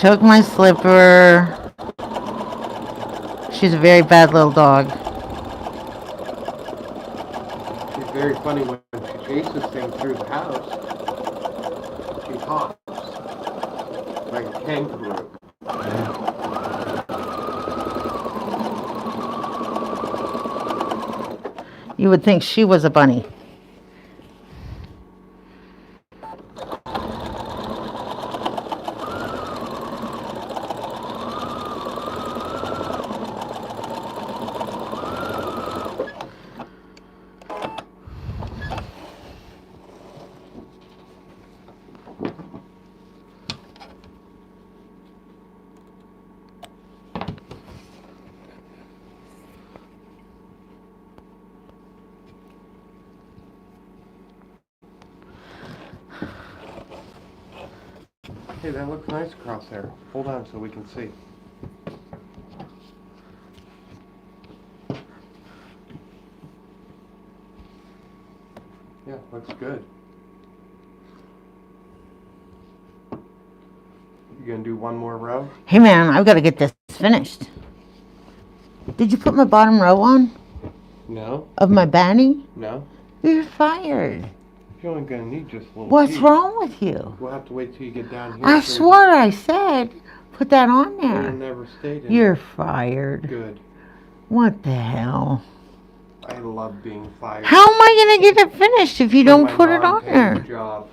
took my slipper. She's a very bad little dog. She's very funny when she chases things through the house. She hops like a kangaroo. You would think she was a bunny. Hey, that looks nice across there. Hold on so we can see. Yeah, looks good. You gonna do one more row? Hey man, I've got to get this finished. Did you put my bottom row on No. of my banny? No? You're fired. You're only gonna need just a little What's piece. wrong with you? We'll have to wait till you get down here. I so swore I said put that on It'll there. never stayed in You're there. fired. Good. What the hell? I love being fired. How am I going to get it finished if you don't put it on there? Job.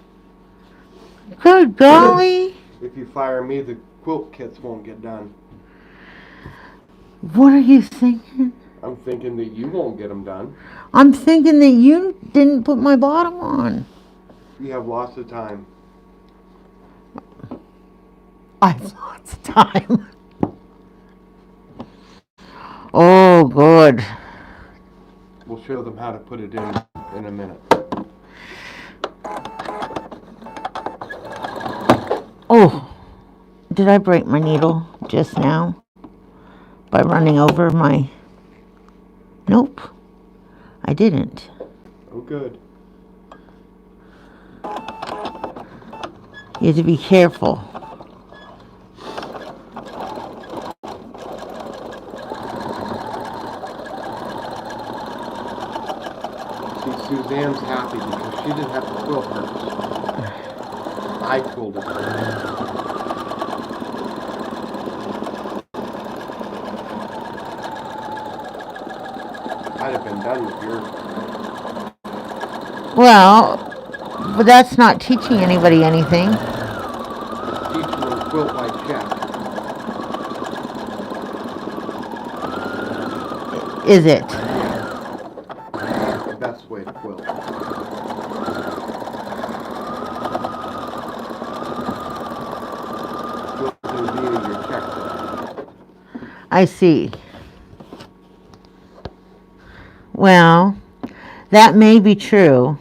Good golly. If you fire me, the quilt kits won't get done. What are you thinking? I'm thinking that you won't get them done. I'm thinking that you didn't put my bottom on. You have lots of time. I have lots of time. Oh, good. We'll show them how to put it in a minute. Oh, did I break my needle just now by running over my... Nope, I didn't. Oh, good. You have to be careful. See, Suzanne's happy because she didn't have to quilt hers. I quilted her. I'd have been done with yours. Well, but that's not teaching anybody anything. Teaching them quilt by check. Is it? That's the best way to quilt. Quilting via your checkbook. I see. Well, that may be true.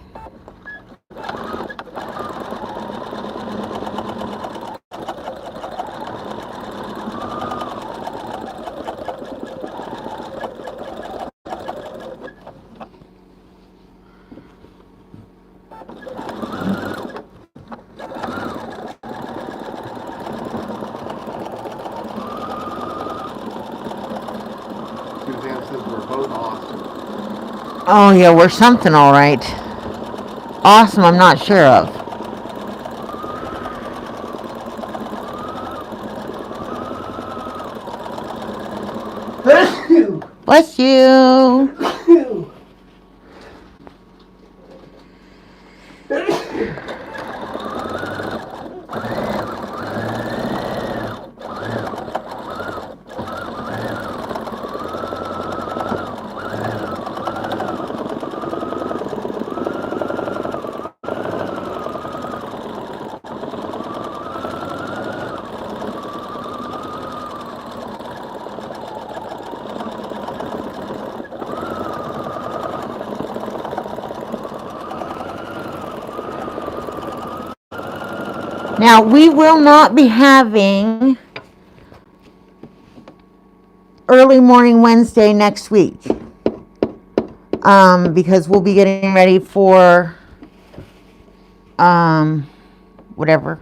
Suzanne says we're both awesome. Oh yeah, we're something all right. Awesome, I'm not sure of. Bless you. Now, we will not be having early morning Wednesday next week. Because we'll be getting ready for, whatever,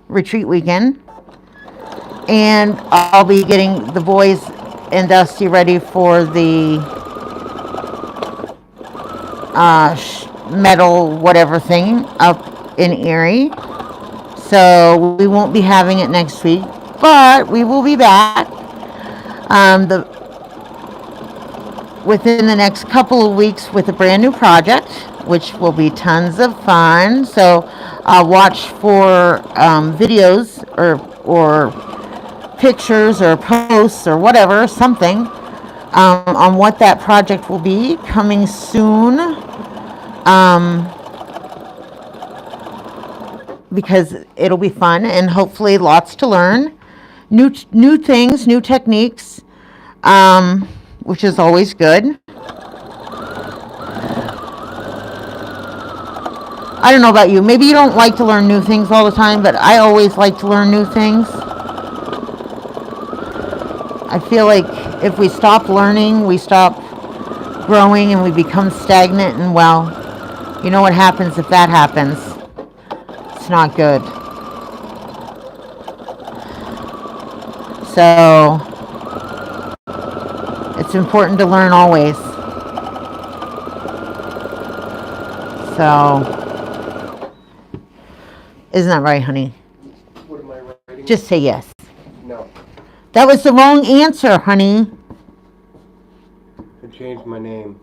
retreat weekend. And I'll be getting the boys and Dusty ready for the metal whatever thing up in Erie. So we won't be having it next week, but we will be back within the next couple of weeks with a brand new project, which will be tons of fun. So watch for videos or pictures or posts or whatever, something on what that project will be coming soon. Because it'll be fun and hopefully lots to learn, new things, new techniques, which is always good. I don't know about you. Maybe you don't like to learn new things all the time, but I always like to learn new things. I feel like if we stop learning, we stop growing and we become stagnant, and well, you know what happens if that happens. It's not good. So it's important to learn always. So isn't that right, honey? What am I writing? Just say yes. No. That was the wrong answer, honey. I changed my name.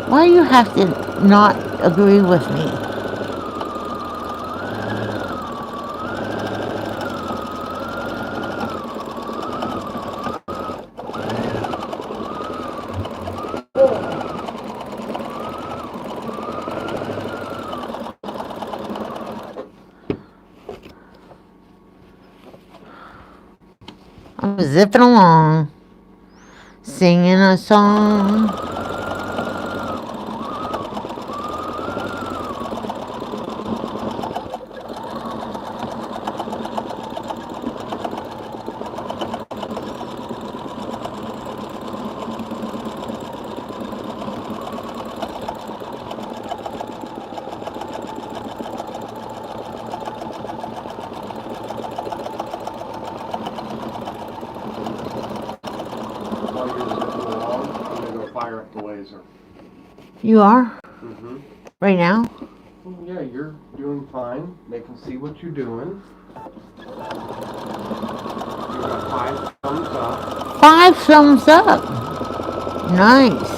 Why do you have to not agree with me? I'm zipping along, singing a song. While you're zipping along, I'm going to go fire up the laser. You are? Mm-hmm. Right now? Well, yeah, you're doing fine. They can see what you're doing. You got 5 thumbs up. 5 thumbs up. Nice.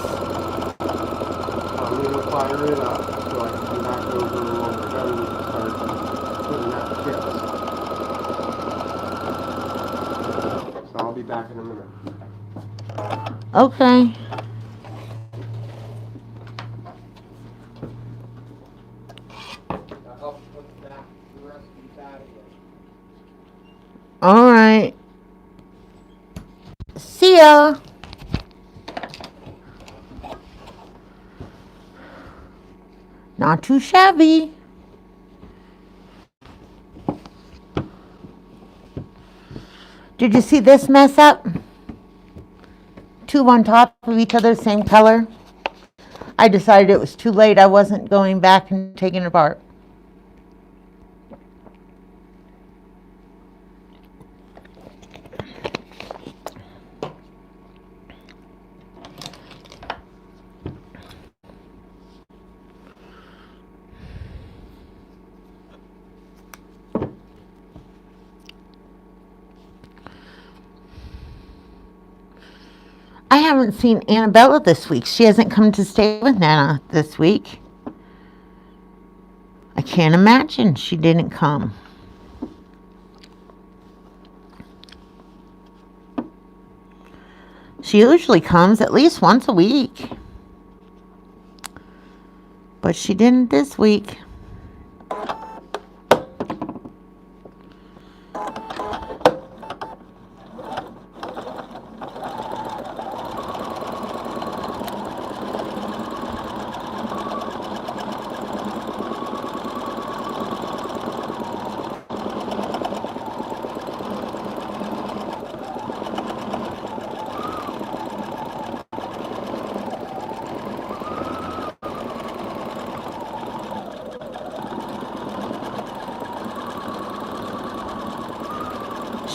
I'm going to fire it up so I can come back over when we're done and start putting out kits. So I'll be back in a minute. Okay. I'll help put the rest of these out of here. All right. See ya. Not too shabby. Did you see this mess up? 2 on top of each other, same color. I decided it was too late. I wasn't going back and taking it apart. I haven't seen Annabella this week. She hasn't come to stay with Nana this week. I can't imagine she didn't come. She usually comes at least once a week. But she didn't this week.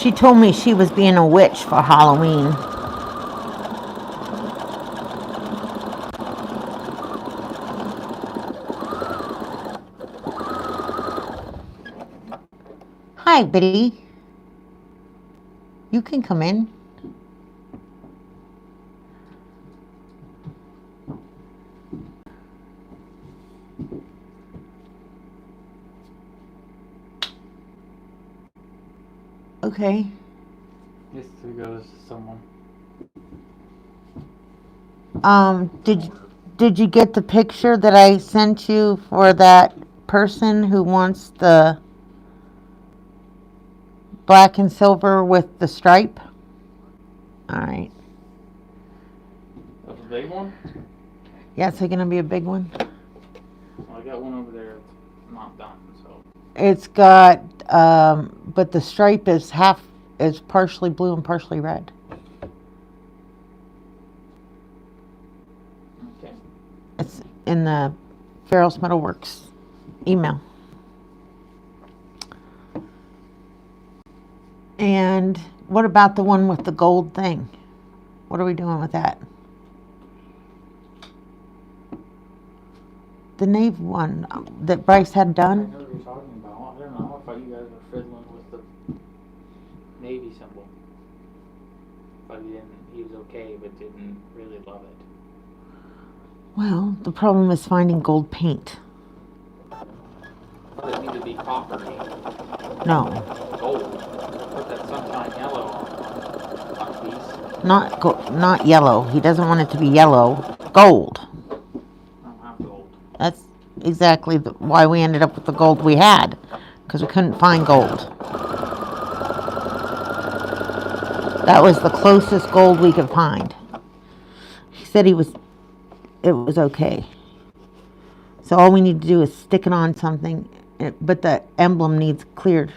She told me she was being a witch for Halloween. Hi, Biddy. You can come in. Okay. Yes, there goes someone. Did you get the picture that I sent you for that person who wants the black and silver with the stripe? All right. That's a big one? Yeah, it's gonna be a big one. Well, I got one over there that's not done, so. It's got, but the stripe is partially blue and partially red. Okay. It's in the Farrell's Metalworks email. And what about the one with the gold thing? What are we doing with that? The navy one that Bryce had I done? know what you're talking about. I don't know. I thought you guys were fiddling with the Navy symbol. But he was okay, but didn't really love it. Well, the problem is finding gold paint. Does it need to be coppery? No, Gold. Put that sunshine yellow on piece. not yellow. He doesn't want it to be yellow. Gold. I don't have gold. That's exactly why we ended up with the gold we had, because we couldn't find gold. That was the closest gold we could find. He said it was okay. So all we need to do is stick it on something, but the emblem needs cleared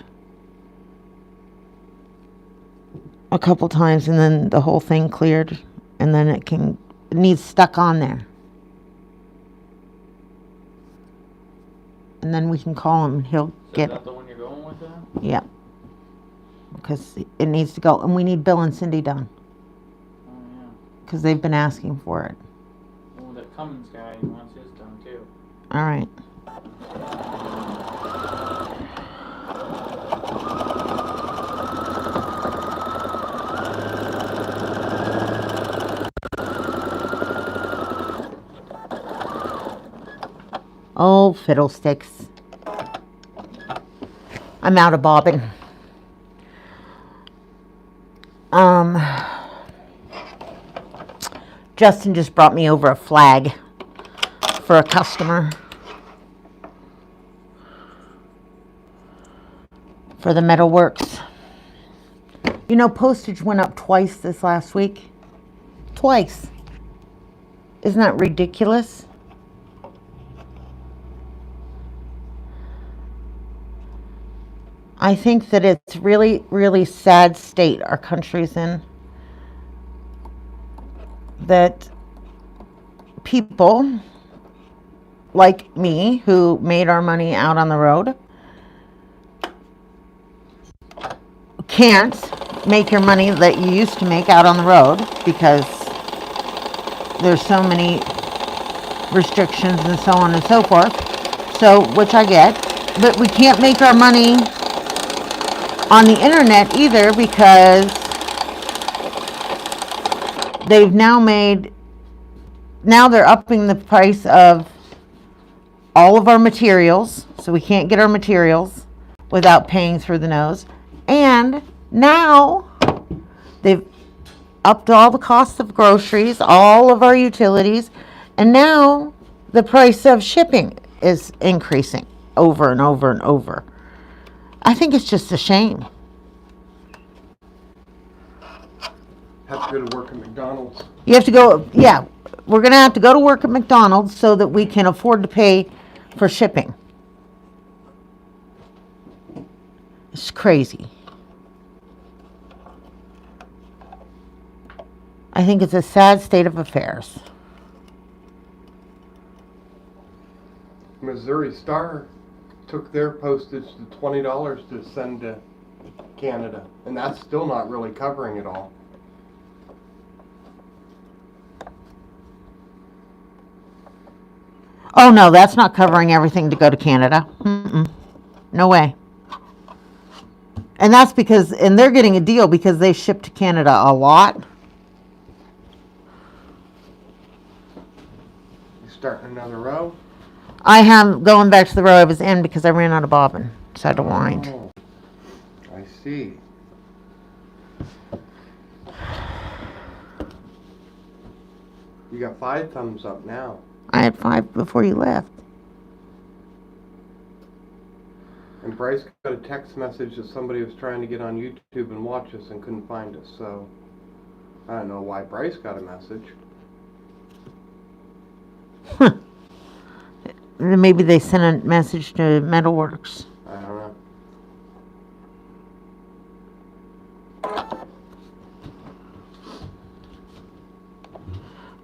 a couple times, and then the whole thing cleared, and then it needs stuck on there. And then we can call him and he'll get Is that the one you're going with then? Yeah. Because it needs to go, and we need Bill and Cindy done, Oh, yeah. because they've been asking for it. Well, that Cummins guy wants his done too. All right. Oh, fiddlesticks. I'm out of bobbin. Justin just brought me over a flag for a customer for the Metalworks. You know, postage went up twice this last week. Twice. Isn't that ridiculous? I think that it's really, really sad state our country's in. That people like me, who made our money out on the road, can't make your money that you used to make out on the road because there's so many restrictions and so on and so forth. So, which I get, but we can't make our money on the internet either, because they've now they're upping the price of all of our materials, so we can't get our materials without paying through the nose. And now they've upped all the costs of groceries, all of our utilities, and now the price of shipping is increasing over and over and over. I think it's just a shame. Have to go to work at McDonald's. You have to go, yeah, we're going to have to go to work at McDonald's so that we can afford to pay for shipping. It's crazy. I think it's a sad state of affairs. Missouri Star took their postage to $20 to send to Canada, and that's still not really covering it all. Oh no, that's not covering everything to go to Canada. Mm-mm. No way. And that's because, and they're getting a deal because they ship to Canada a lot. You starting another row? I am going back to the row I was in because I ran out of bobbin, so I had to wind. Oh, I see. You got 5 thumbs up now. I had 5 before you left. And Bryce got a text message that somebody was trying to get on YouTube and watch us and couldn't find us, so I don't know why Bryce got a message. Maybe they sent a message to Metalworks. I don't know.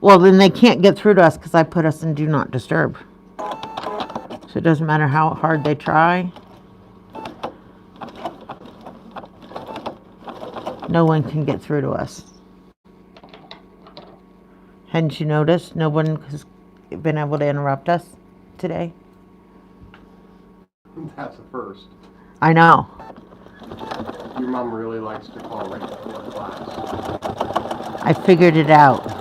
Well, then they can't get through to us because I put us in Do Not Disturb. So it doesn't matter how hard they try. No one can get through to us. Hadn't you noticed? No one has been able to interrupt us today. That's a first. I know. Your mom really likes to call right before class. I figured it out.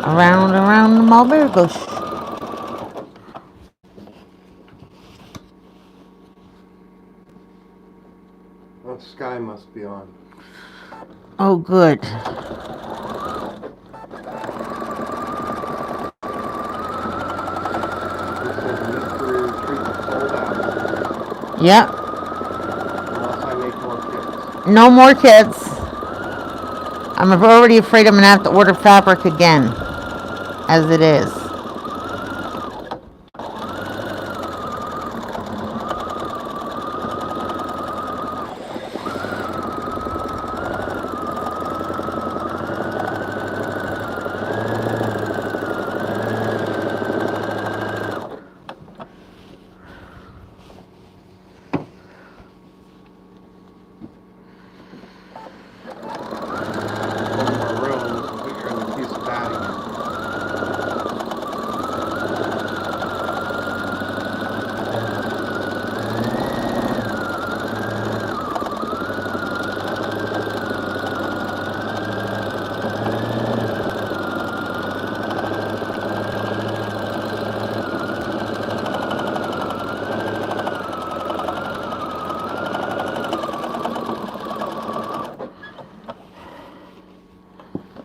Around, around the mulberry bush. The sky must be on. Oh, good. Yep. Unless I make more kits. No more kits. I'm already afraid I'm going to have to order fabric again, as it is.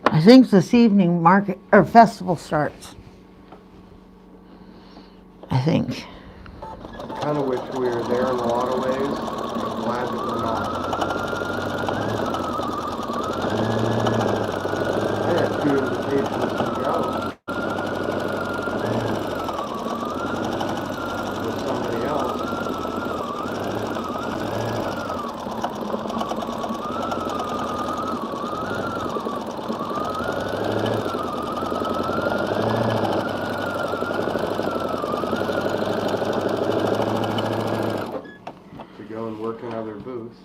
I think this evening market or festival starts. I think. I kind of wish we were there in a lot of ways. I'm glad that we're not. I had 2 invitations to go. With somebody else. Go and work in other booths.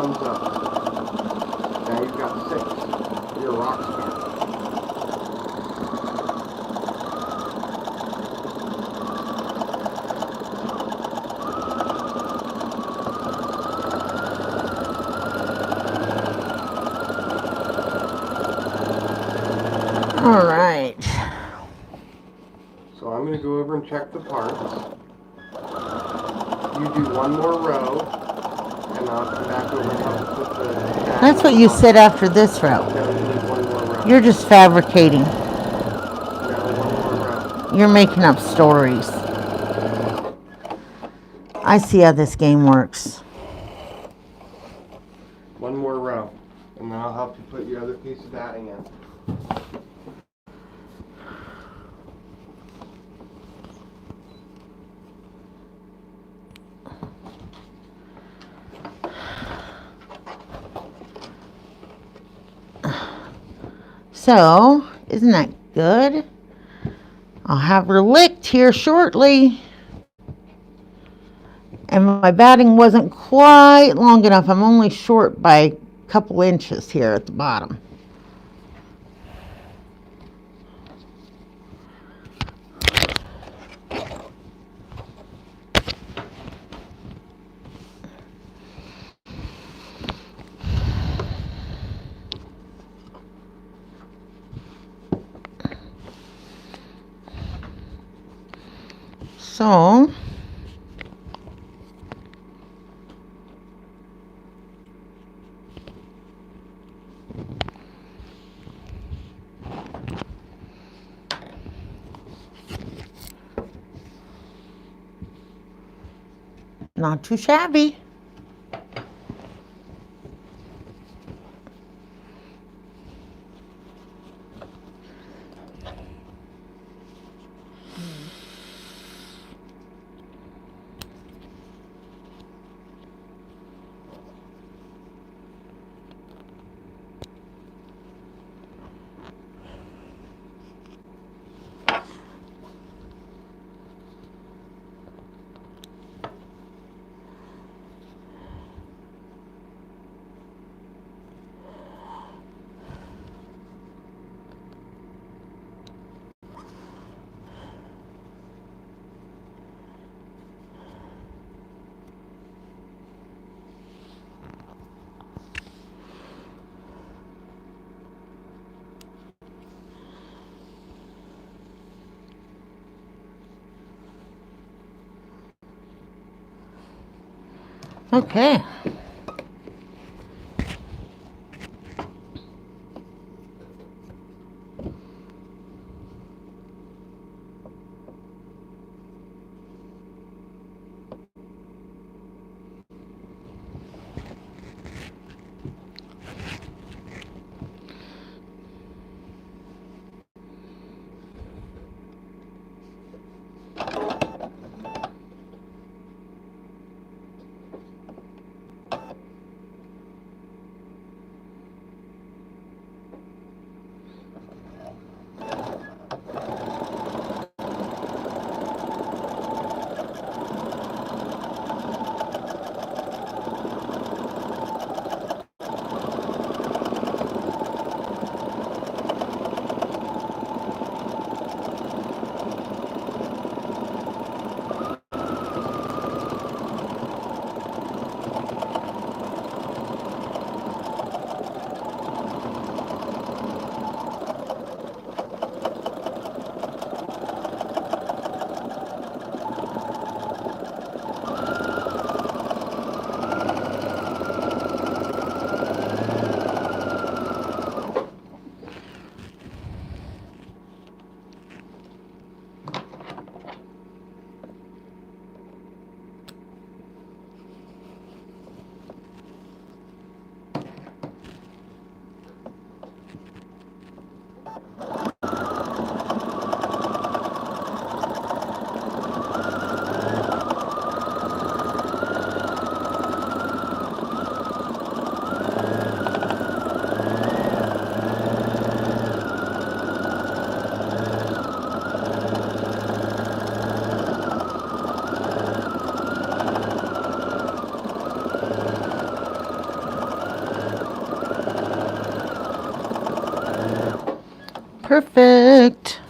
thumbs up. Now you've got 6. You're a rock star. All right. So I'm going to go over and check the parts. You do one more row, and I'll come back over and help put the... That's what you said after this row. No, you need one more row. You're just fabricating. No, one more row. You're making up stories. I see how this game works. One more row, and then I'll help you put your other piece of batting in. So, isn't that good? I'll have her licked here shortly. And my batting wasn't quite long enough. I'm only short by a couple inches here at the bottom. So, not too shabby. Okay. Perfect.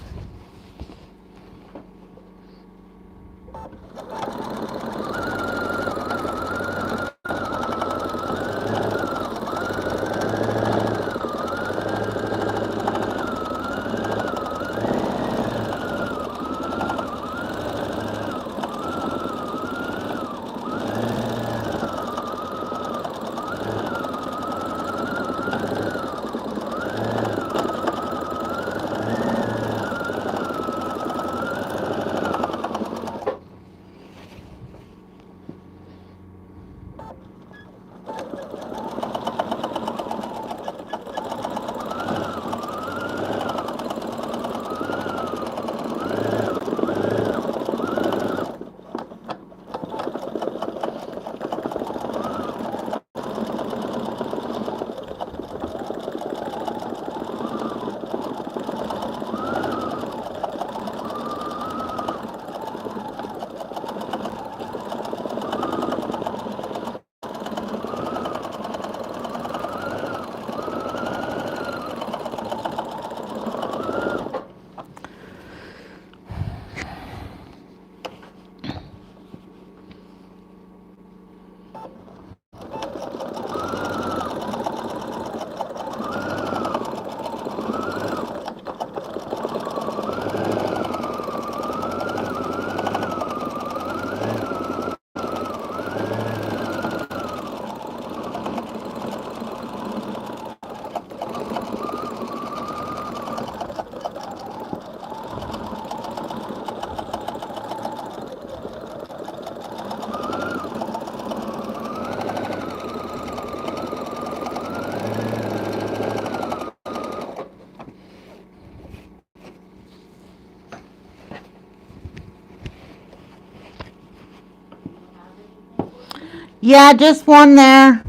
Yeah, just one there.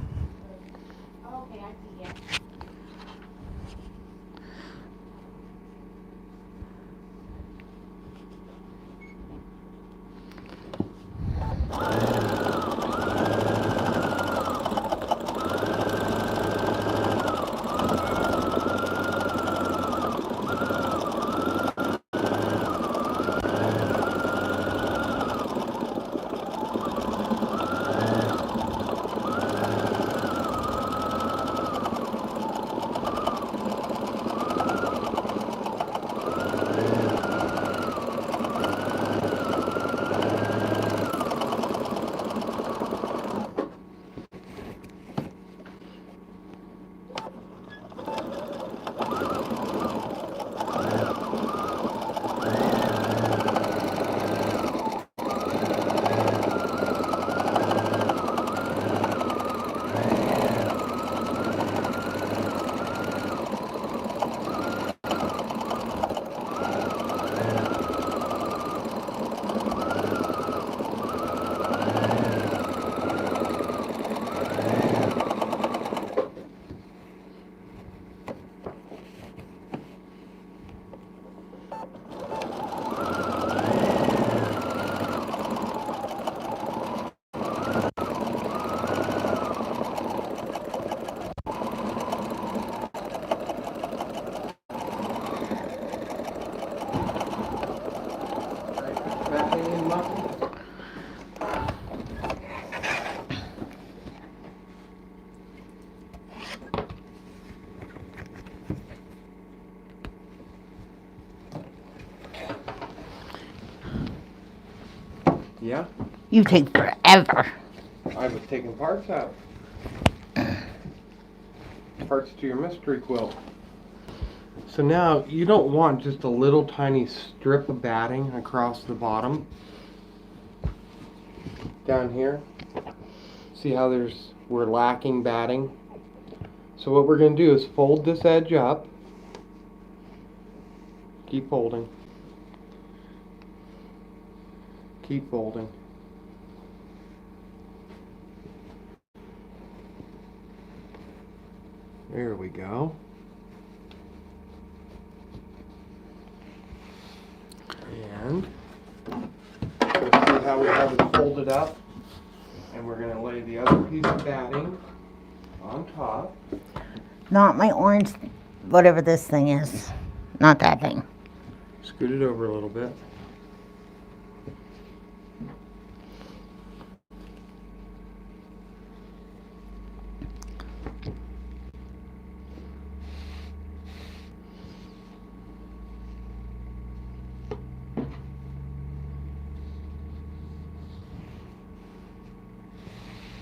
Yeah, You take forever. I was taking parts out. Parts to your mystery quilt. So now you don't want just a little tiny strip of batting across the bottom. Down here. See how we're lacking batting? So what we're going to do is fold this edge up. Keep folding. Keep folding. There we go. And let's see how we have it folded up. And we're going to lay the other piece of batting on top. Not my orange, whatever this thing is. not that thing. Scoot it over a little bit.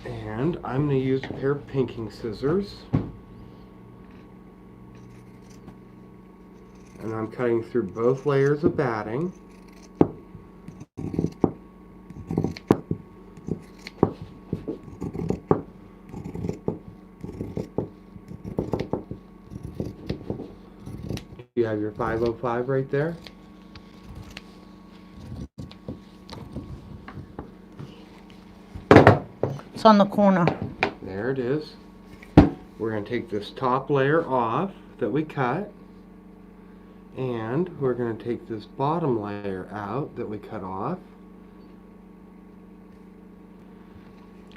And I'm going to use a pair of pinking scissors. And I'm cutting through both layers of batting. You have your 505 right there. It's on the corner. There it is. We're going to take this top layer off that we cut. And we're going to take this bottom layer out that we cut off.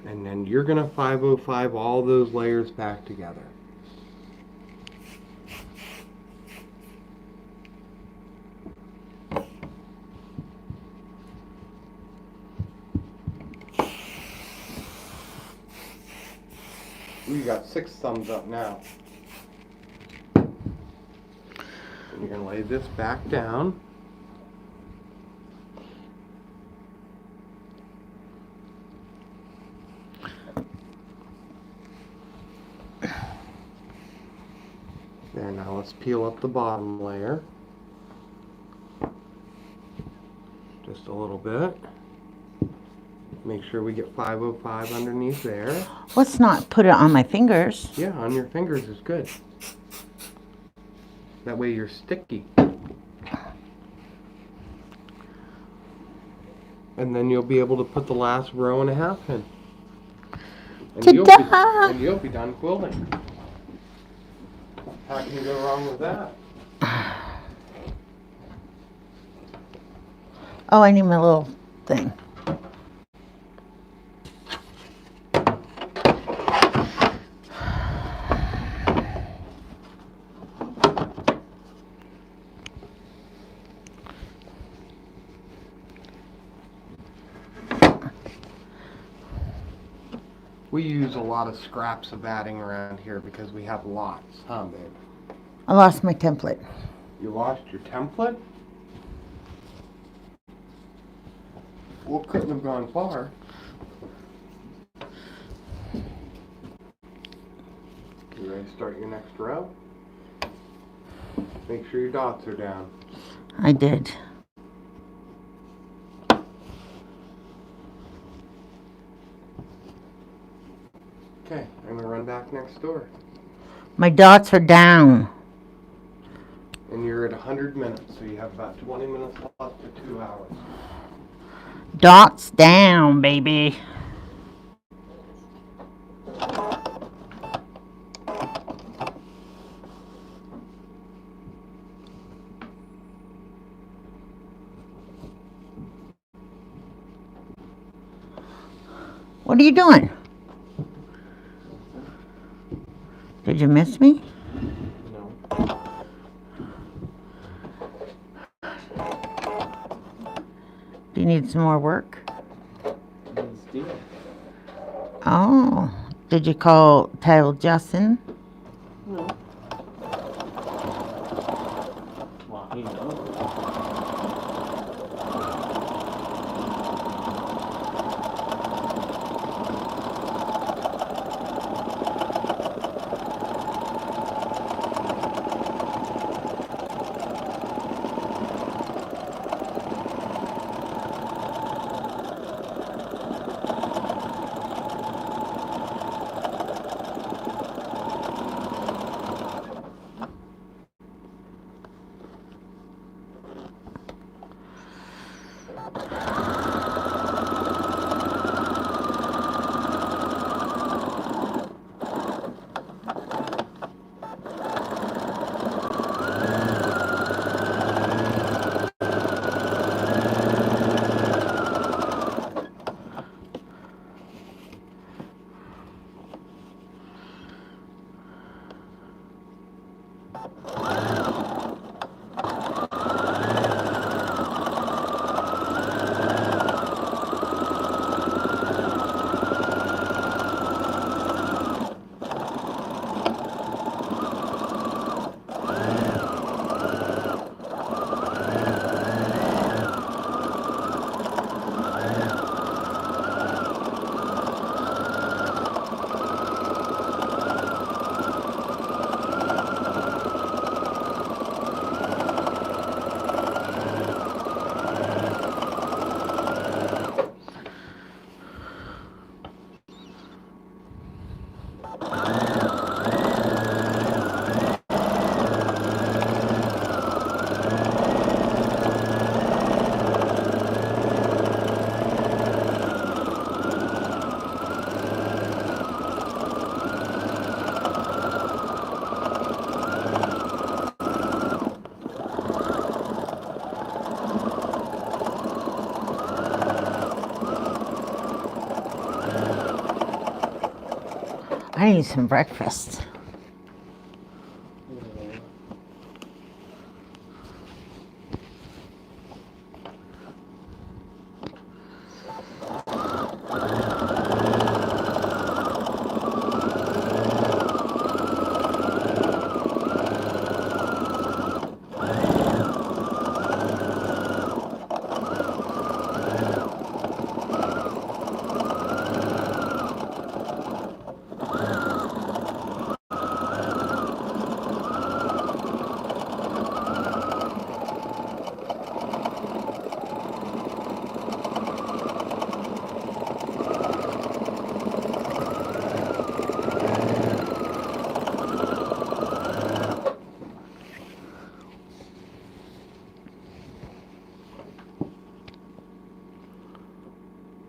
And then you're going to 505 all those layers back together. We got 6 thumbs up now. And you're going to lay this back down. There, now let's peel up the bottom layer. Just a little bit. Make sure we get 505 underneath there. Let's not put it on my fingers. Yeah, on your fingers is good. That way you're sticky. And then you'll be able to put the last row and a half in. And you'll be done quilting. How can you go wrong with that? Oh, I need my little thing. We use a lot of scraps of batting around here because we have lots, huh, babe? I lost my template. You lost your template? Well, couldn't have gone far. You ready to start your next row? Make sure your dots are down. I did. Okay, I'm gonna run back next door. My dots are down. And you're at 100 minutes, so you have about 20 minutes left to 2 hours. Dots down, baby. What are you doing? Did you miss me? No. Do you need some more work? Let's do it. Oh, did you tell Justin? No. Well, he knows. I need some breakfast.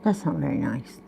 That's not very nice.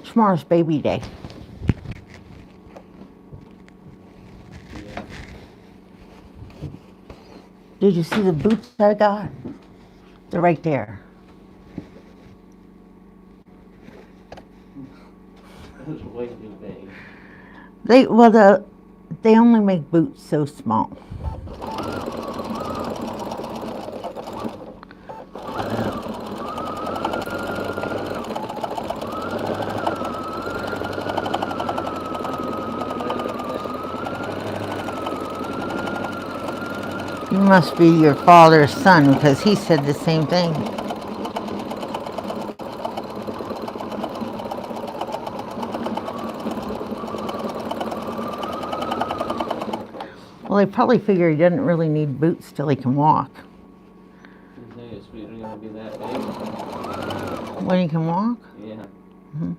Tomorrow's baby day. Did you see the boots I got? They're right there. That's way too big. They only make boots so small. You must be your father's son because he said the same thing. Well, they probably figure he doesn't really need boots till he can walk. You think it's really gonna be that big? When he can walk? Yeah. Mm-hmm.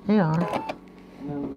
They are. No.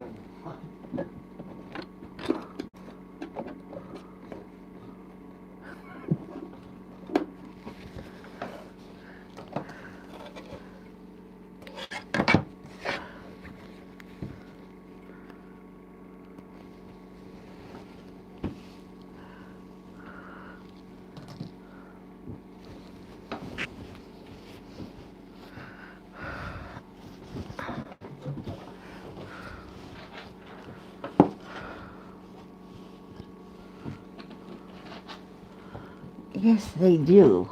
Yes, they do.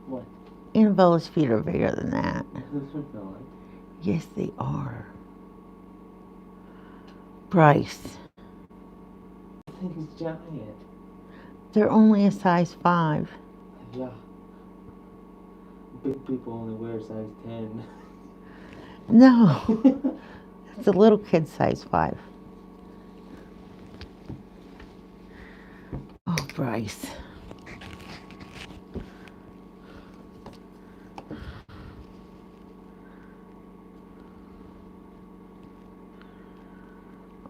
What? Annabella's feet are bigger than that. This one's not. Yes, they are. Bryce, I think it's giant. they're only a size 5. Yeah. Big people only wear size 10. No, it's a little kid size 5. Oh, Bryce.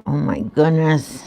Oh my goodness.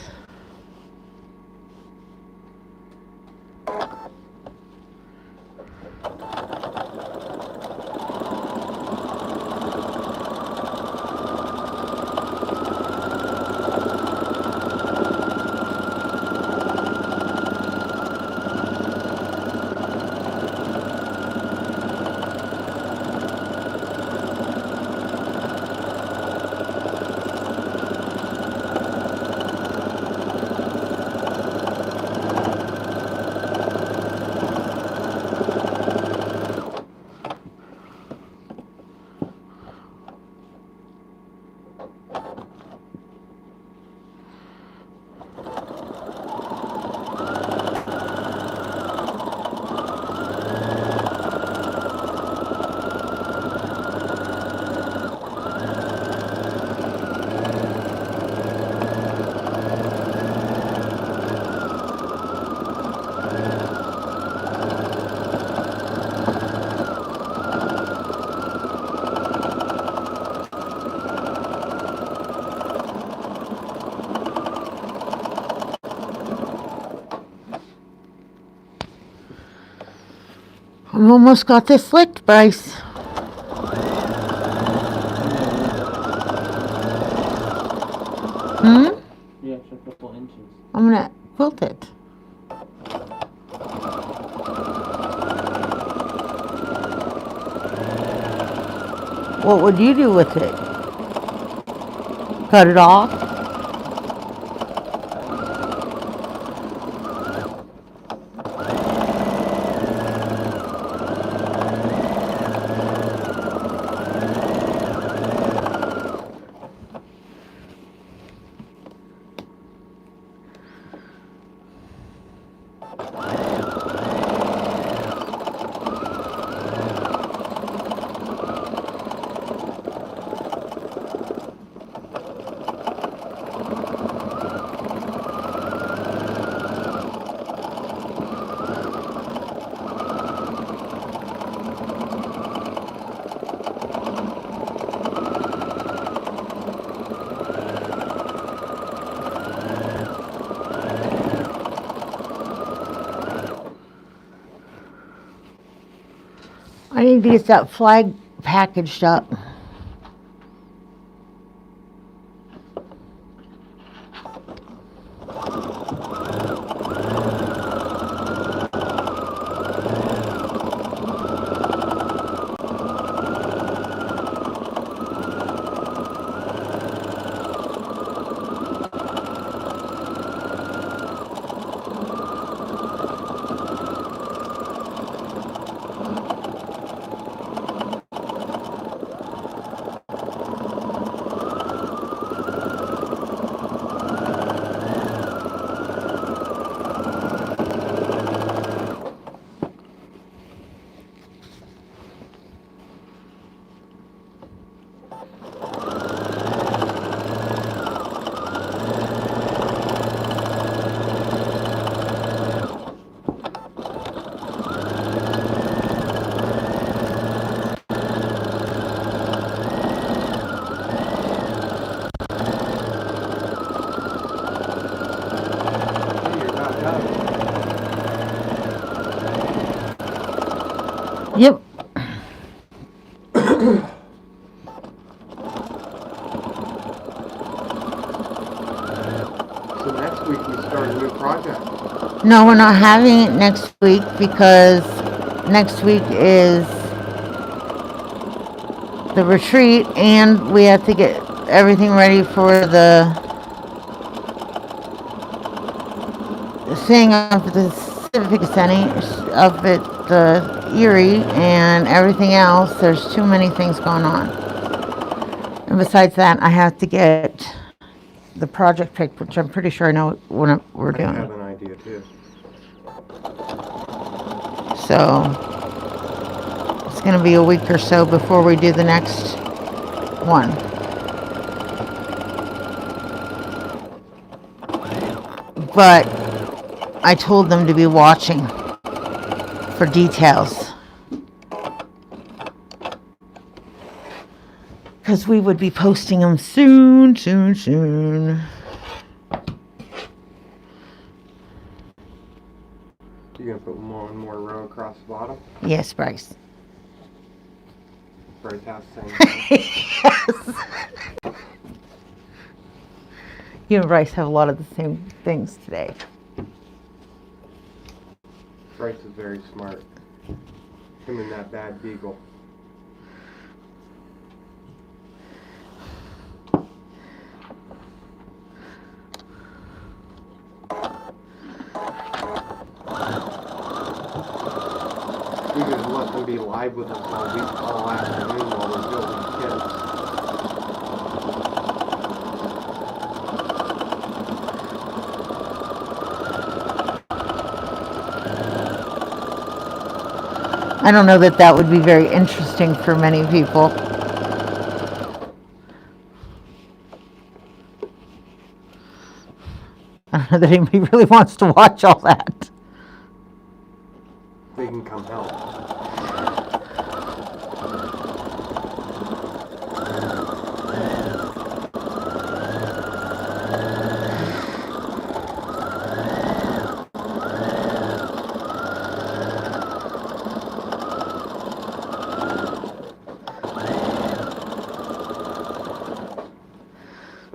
I've almost got this licked, Bryce. Hmm? The extra couple inches. I'm gonna quilt it. What would you do with it? Cut it off? I need to get that flag packaged up. Yep. So next week we start a new project. No, we're not having it next week because next week is the retreat and we have to get everything ready for the thing of the Civic Center, of it, the Erie, and everything else. There's too many things going on. And besides that, I have to get the project picked, which I'm pretty sure I know what we're I have doing. an idea too. So it's going to be a week or so before we do the next one. But I told them to be watching for details. Because we would be posting them soon. You're gonna put one more row across the bottom? Yes, Bryce. Bryce has the same thing. Yes. You and Bryce have a lot of the same things today. Bryce is very smart. Him and that bad beagle. We just let them be live with us all week, all afternoon while we're building kids. I don't know that that would be very interesting for many people. I don't know that anybody really wants to watch all that. They can come help.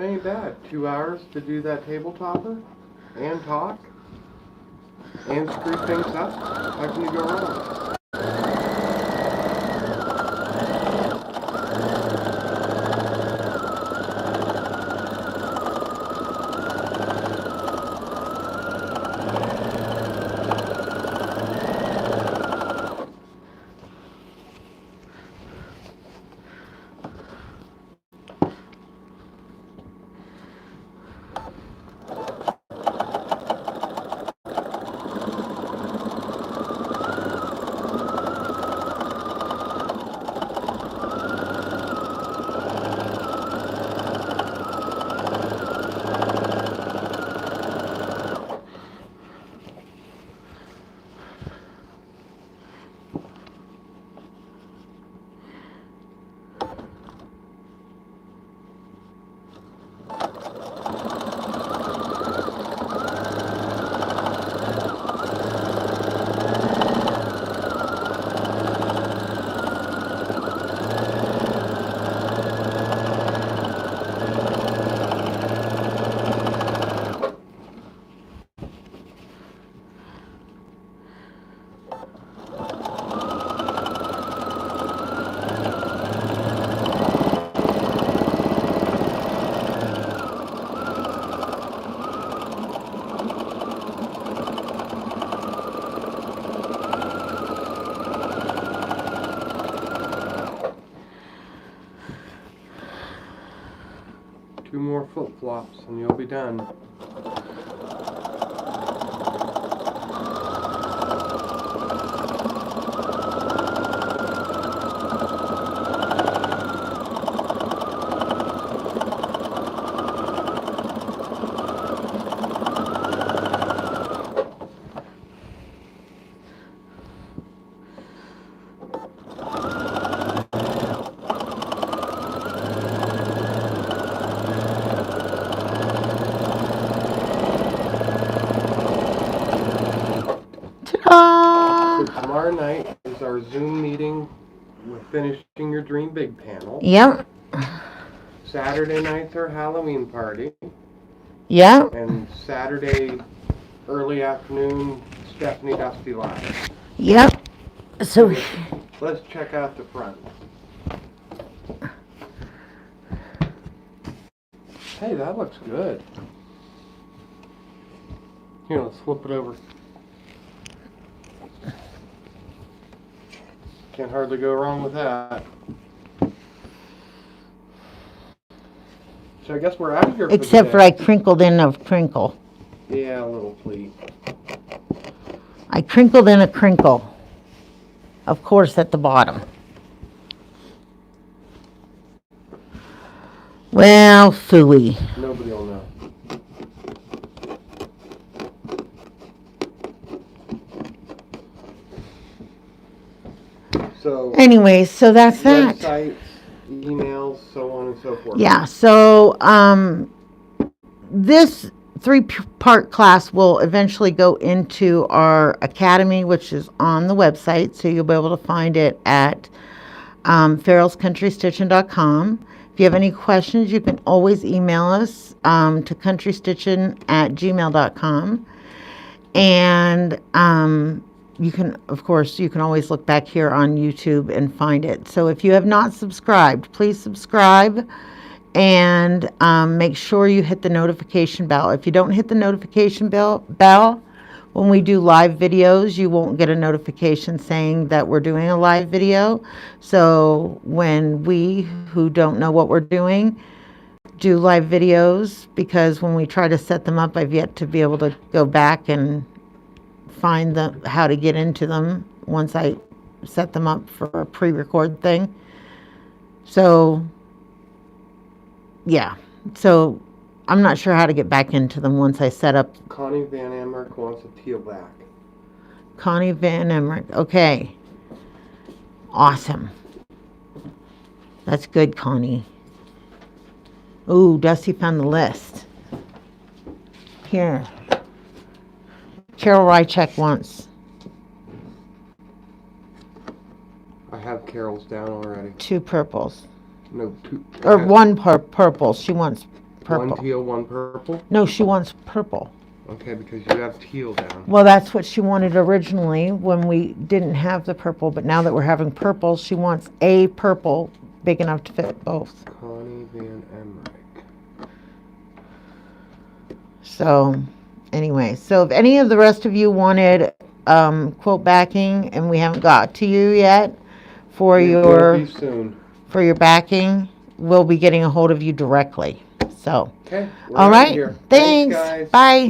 Hey, Dad, 2 hours to do that table topper and talk and screw things up? How can you go wrong? Two more flip-flops and you'll be done. So tomorrow night is our Zoom meeting with finishing your Dream Big panel. Yep. Saturday night's our Halloween party. Yep. And Saturday early afternoon, Stephanie Dusty Live. Yep. So Let's check out the front. Hey, that looks good. Here, let's flip it over. Can't hardly go wrong with that. So I guess we're out of here for except for today. I crinkled in a crinkle. Yeah, a little pleat. I crinkled in a crinkle. Of course, at the bottom. Well, phooey. Nobody will know. So Anyways, so that's that. websites, emails, so on and so forth. Yeah, so this 3-part class will eventually go into our academy, which is on the website, so you'll be able to find it at farrellscountrystitching.com. If you have any questions, you can always email us to countrystitching@gmail.com. And you can, of course, you can always look back here on YouTube and find it. So if you have not subscribed, please subscribe and make sure you hit the notification bell. If you don't hit the notification bell, when we do live videos, you won't get a notification saying that we're doing a live video. So when we, who don't know what we're doing, do live videos, because when we try to set them up, I've yet to be able to go back and find how to get into them once I set them up for a pre-record thing. So yeah, so I'm not sure how to get back into them once I set up. Connie Van Emmerich wants a teal back. Connie Van Emmerich. Okay. Awesome. That's good, Connie. Ooh, Dusty found the list. Here. Carol Rychek wants I have Carol's down already. 2 purples. No, two. Or 1 purple. She wants purple. One teal, one purple? No, she wants purple. Okay, because you got teal down. Well, that's what she wanted originally when we didn't have the purple, but now that we're having purple, she wants a purple big enough to fit both. Connie Van Emmerich. So, anyway, so if any of the rest of you wanted quilt backing and we haven't got to you yet for It will your be soon. backing, we'll be getting a hold of you directly. So, Okay. we're all out right. here. Thanks. Guys. Bye.